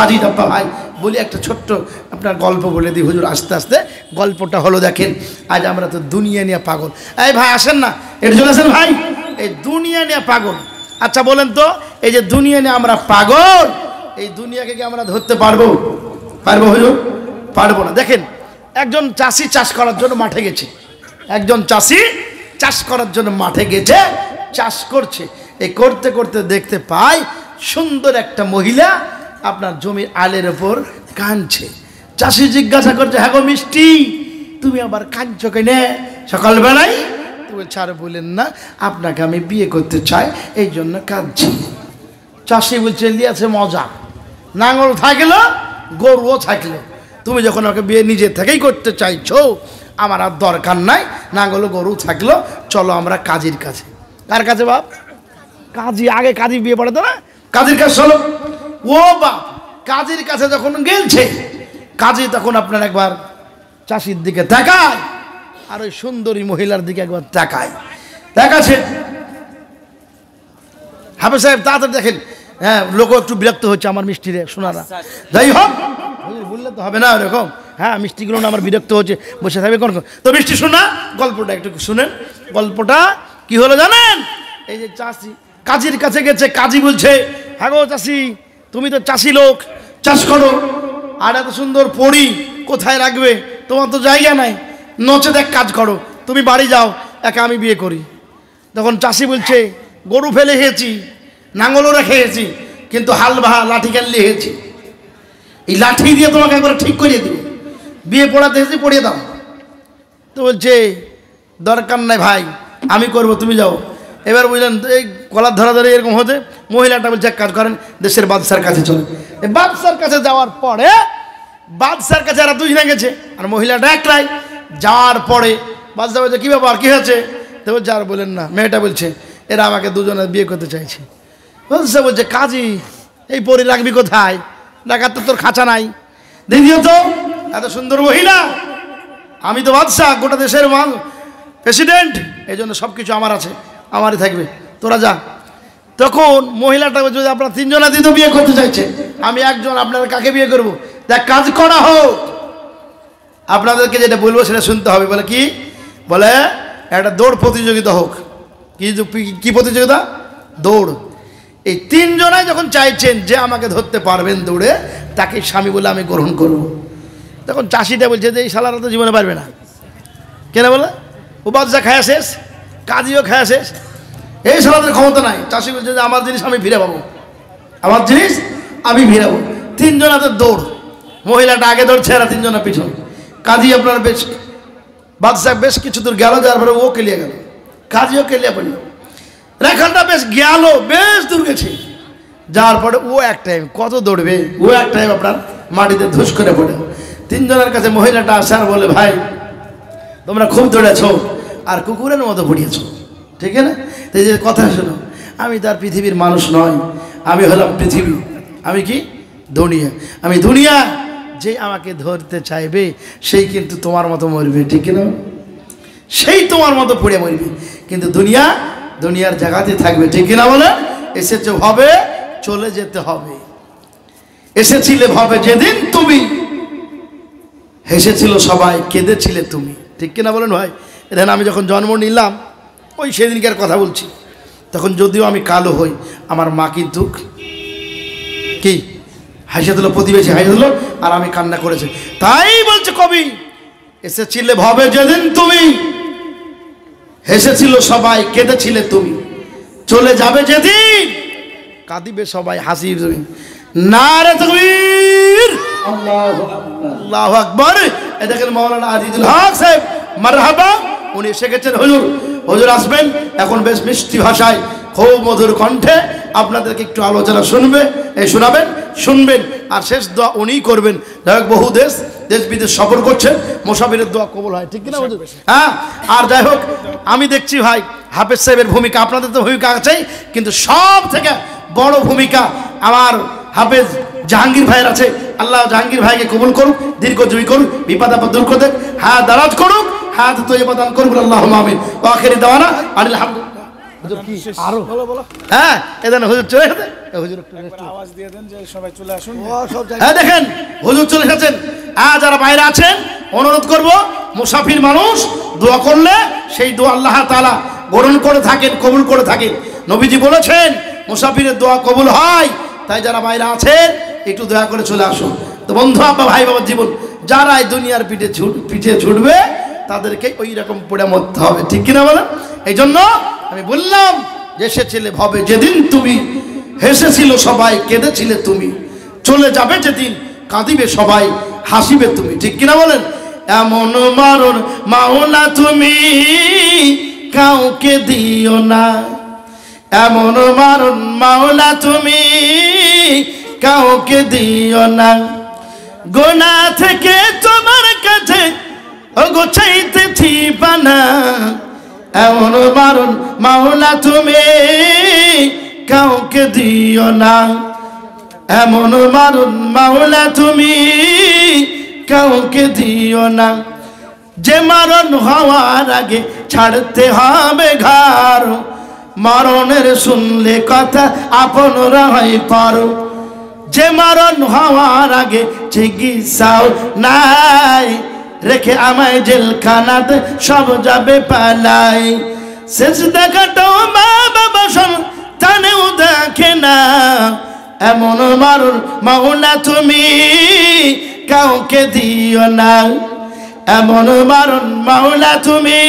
আজিজ আব্বা ভাই বলি একটা ছোট্ট আপনার গল্প বলে দিই হুজুর। আস্তে আস্তে গল্পটা হলো, দেখেন আজ আমরা তো দুনিয়া নিয়ে পাগল। এই ভাই আসেন না, এটা চলে আসেন ভাই, এই দুনিয়া নিয়ে পাগল। আচ্ছা বলেন তো, এই যে দুনিয়া নিয়ে আমরা পাগল, এই দুনিয়াকে কি আমরা ধরতে পারবো? পারবো হুজুর? পারবো না। দেখেন একজন চাষি চাষ করার জন্য মাঠে গেছে, একজন চাষি চাষ করার জন্য মাঠে গেছে, চাষ করছে। এই করতে করতে দেখতে পায় সুন্দর একটা মহিলা আপনার জমির আলের ওপর কাঁদছে। চাষি জিজ্ঞাসা করছে, হ্যাঁ গো মিষ্টি, তুমি আবার কাঁদছো কেন সকালবেলায়? তুমি ছাড় বললেন না, আপনাকে আমি বিয়ে করতে চাই এই জন্য কাঁদছি। চাষি বলছে, লিয়াছে মজা, নাঙল থাকলো গরুও থাকলো, তুমি যখন আমাকে বিয়ে নিজে থেকেই করতে চাইছো, আমার আর দরকার নাই, নাঙল গরু থাকলো, চলো আমরা কাজীর কাছে। কার কাছে বাপ? কাজী, আগে কাজী বিয়ে পড়ে তো না, কাজীর কাছে চলো। ও বাপ, কাজীর কাছে যখন গেলছে, কাজী তখন আপনার একবার চাষির দিকে তাকায়, আর ওই সুন্দরী মহিলার দিকে একবার তাকাচ্ছে। হাফেজ সাহেব তাড়াতাড়ি দেখেন, হ্যাঁ লোক একটু বিরক্ত হচ্ছে আমার মিষ্টি রে শোনারা। যাই হোক বললে তো হবে না এরকম, হ্যাঁ মিষ্টিগুলো না আমার বিরক্ত হচ্ছে, বসে থাকবে কোন। তো মিষ্টি শোনা, গল্পটা একটু শুনেন। গল্পটা কি হলো জানেন? এই যে চাষি কাজীর কাছে গেছে, কাজী বলছে, হ্যাঁ গো চাষি, তুমি তো চাষি লোক, চাষ করো, আর এত সুন্দর পড়ি কোথায় রাখবে? তোমার তো জায়গা নাই, নচেত এক কাজ করো, তুমি বাড়ি যাও, একা আমি বিয়ে করি। তখন চাষি বলছে, গরু ফেলে খেয়েছি, নাঙলও রেখে গেছি, কিন্তু হাল লাঠি কাল লিখেছি, এই লাঠি দিয়ে তোমাকে একবার ঠিক করিয়ে দিব, বিয়ে পড়াতে এসেছি, পড়িয়ে দাও। তো বলছে, দরকার নাই ভাই, আমি করব, তুমি যাও। এবার বুঝলেন এই গলার ধরে এরকম হতে, মহিলাটা বলছে, এক কাজ করেন, দেশের বাদশার কাছে চলে। এই বাদশার কাছে যাওয়ার পরে, বাদশার কাছে এরা দুজনে গেছে, আর মহিলাটা একলাই। যাওয়ার পরে বাদশা বলছে, কী ব্যাপার, কী হয়েছে? তো বলছে, আর বলেন না। মেয়েটা বলছে, এরা আমাকে দুজনে বিয়ে করতে চাইছে। বাদশা বলছে, কাজী এই পরি রাখবি কোথায়? ডাকাত তো তোর খাঁচা নাই। দ্বিতীয়ত এত সুন্দর মহিলা, আমি তো বাদশাহ, গোটা দেশের প্রেসিডেন্ট, এই জন্য সব কিছু আমার আছে, আমারই থাকবে, তোরা যা। তখন মহিলাটা যদি আপনার তিনজনা দিতে বিয়ে করতে চাইছে, আমি একজন, আপনারা কাকে বিয়ে করবো? দেখ কাজ করা হোক, আপনাদেরকে যেটা বলবো সেটা শুনতে হবে। বলে কি? বলে একটা দৌড় প্রতিযোগিতা হোক। কি প্রতিযোগিতা? দৌড়। এই তিনজনাই যখন চাইছেন যে আমাকে ধরতে পারবেন দৌড়ে, তাকে স্বামী বলে আমি গ্রহণ করব। তখন চাষিটা বলছে যে এই শালারা তো জীবনে পারবে না। কেন বলে? ও বাদশা খায়া শেষ, কাজীও খায়া শেষ, এই শালাদের ক্ষমতা নাই। চাষি বলছে যে আমার জিনিস আমি ফিরে পাবো, আমার জিনিস আমি ফিরাবো। তিনজনাদের দৌড়, মহিলাটা আগে দৌড়ছে, এরা তিনজনা পিছন। কাজী আপনার বেশ, বাদশা বেশ কিছু দূর গেল, যার পরে ও কেলিয়ে গেল, কাজীও কেলিয়ে পড়ল। রেখাটা বেশ গেল, বেশ দূর গেছে, যাওয়ার পরে ও এক টাইম কত দৌড়বে, ও এক টাইম আপনার মাটিতে ধুস করে পড়ে। তিনজনের কাছে মহিলাটা আসে আর বলে, ভাই তোমরা খুব দৌড়েছ আর কুকুরের মতো পড়িয়েছ, ঠিক না? তো এই যে কথা শোনো, আমি তার পৃথিবীর মানুষ নয়, আমি হলাম পৃথিবী। আমি কি? দুনিয়া। আমি দুনিয়া, যে আমাকে ধরতে চাইবে সেই কিন্তু তোমার মতো মরবে, ঠিক না? সেই তোমার মতো পড়ে মরবে, কিন্তু দুনিয়া দুনিয়ার জায়গাতে থাকবে, ঠিক কিনা বলে? এসেছে ভাবে, চলে যেতে হবে। এসেছিলে ভাবে যেদিন তুমি, হেসেছিল সবাই, কেঁদেছিলে তুমি, ঠিক কিনা বলেন ভাই? এখানে আমি যখন জন্ম নিলাম, ওই সেদিনকার কথা বলছি। তখন যদিও আমি কালো হই, আমার মা কিন্তু কি হাসিয়ে দিল, প্রতিবেশী হাসিয়ে দিল, আর আমি কান্না করেছি। তাই বলছে কবি, এসেছিলে ভবে যেদিন তুমি, হেসেছিল সবাই, কেঁদেছিলে তুমি, চলে যাবে যেদিন কাঁদিবে সবাই, হাসিবে তুমি। নারে তাকবীর, আল্লাহু আকবার। এই দেখেন মাওলানা আজিজুল হক সাহেব, মারহাবা, উনি এসে গেছেন। হুজুর, হুজুর আসবেন এখন বেশ মিষ্টি ভাষায়, খুব মধুর কণ্ঠে আপনাদেরকে একটু আলোচনা শোনাবেন, শুনবেন, আর শেষ দোয়া উনিই করবেন। যাই হোক, বহু দেশ বিদেশ সফর করছেন, মুসাফিরের দোয়া কবুল হয়, ঠিক কিনা হুজুর? হ্যাঁ। আর যাই হোক, আমি দেখছি ভাই হাফেজ সাহেবের ভূমিকা, আপনাদের তো ভূমিকা আছেই, কিন্তু সব থেকে বড় ভূমিকা আমার হাফেজ জাহাঙ্গীর ভাইয়ের আছে। আল্লাহ জাহাঙ্গীর ভাইকে কবুল করুক, দীর্ঘজীবী করুক, বিপদ আপদ দূর করে দেখ, হ্যাঁ দারাজ করুক, হ্যাঁ তো তৈবা দান করুক, আল্লাহুম্মা আমিন। ওয়া আখিরি দাওয়ানা আলহামদুলিল্লাহ। হুজুর কি আরো বলো? হ্যাঁ, এদান হুজুর চলে এসেছে, হুজুর একটু আওয়াজ দিয়ে দেন যে সবাই চলে আসুন। হ্যাঁ দেখেন হুজুর চলে এসেছেন। যারা বাইরে আছেন অনুরোধ করব, মুসাফির মানুষ দোয়া করলে সেই দোয়া আল্লাহ তাআলা গ্রহণ করে থাকেন, কবুল করে থাকেন। নবীজি বলেছেন মুসাফিরের দোয়া কবুল হয়। তাই যারা বাইরে আছেন একটু দয়া করে চলে আসুন। তো বন্ধু, আব্বা, ভাই, বাবার জীবন যারা এই দুনিয়ার পিঠে ছুটবে তাদেরকে ওই রকম পড়ে মরতে হবে, ঠিক কিনা বলেন? এই জন্য আমি বললাম যে এসেছিলে ভবে যেদিন তুমি, হেসেছিল সবাই, কেঁদেছিলে তুমি, চলে যাবে যেদিন কাঁদিবে সবাই, হাসিবে তুমি, ঠিক কিনা বলেন? এমন মারণ মাওলা তুমি কাউকে দিও না, এমন মারণ মাওলা তুমি কাউকে দিও না, গোনা থেকে তোমার কাছে গোছাইতেছি বানা, এমন মারণ মাওলা তুমি কাউকে দিও না, এমন মারণ মাওলা তুমি কাউকে দিও না, যে মারণ হওয়ার আগে ছাড়তে হবে ঘর, মরণের শুনলে কথা আপনরা হয় পারো, যে মারণ হওয়ার আগে চিকিৎসাও নাই, রেখে আমায় জেলখানাতে সব যাবে পালাই, শেষ দেখাটাও মা বাবা সন্তানেও দেখে না, এমন মারণ মাওলা তুমি কাউকে দিও না, এমন মারণ মাওলা তুমি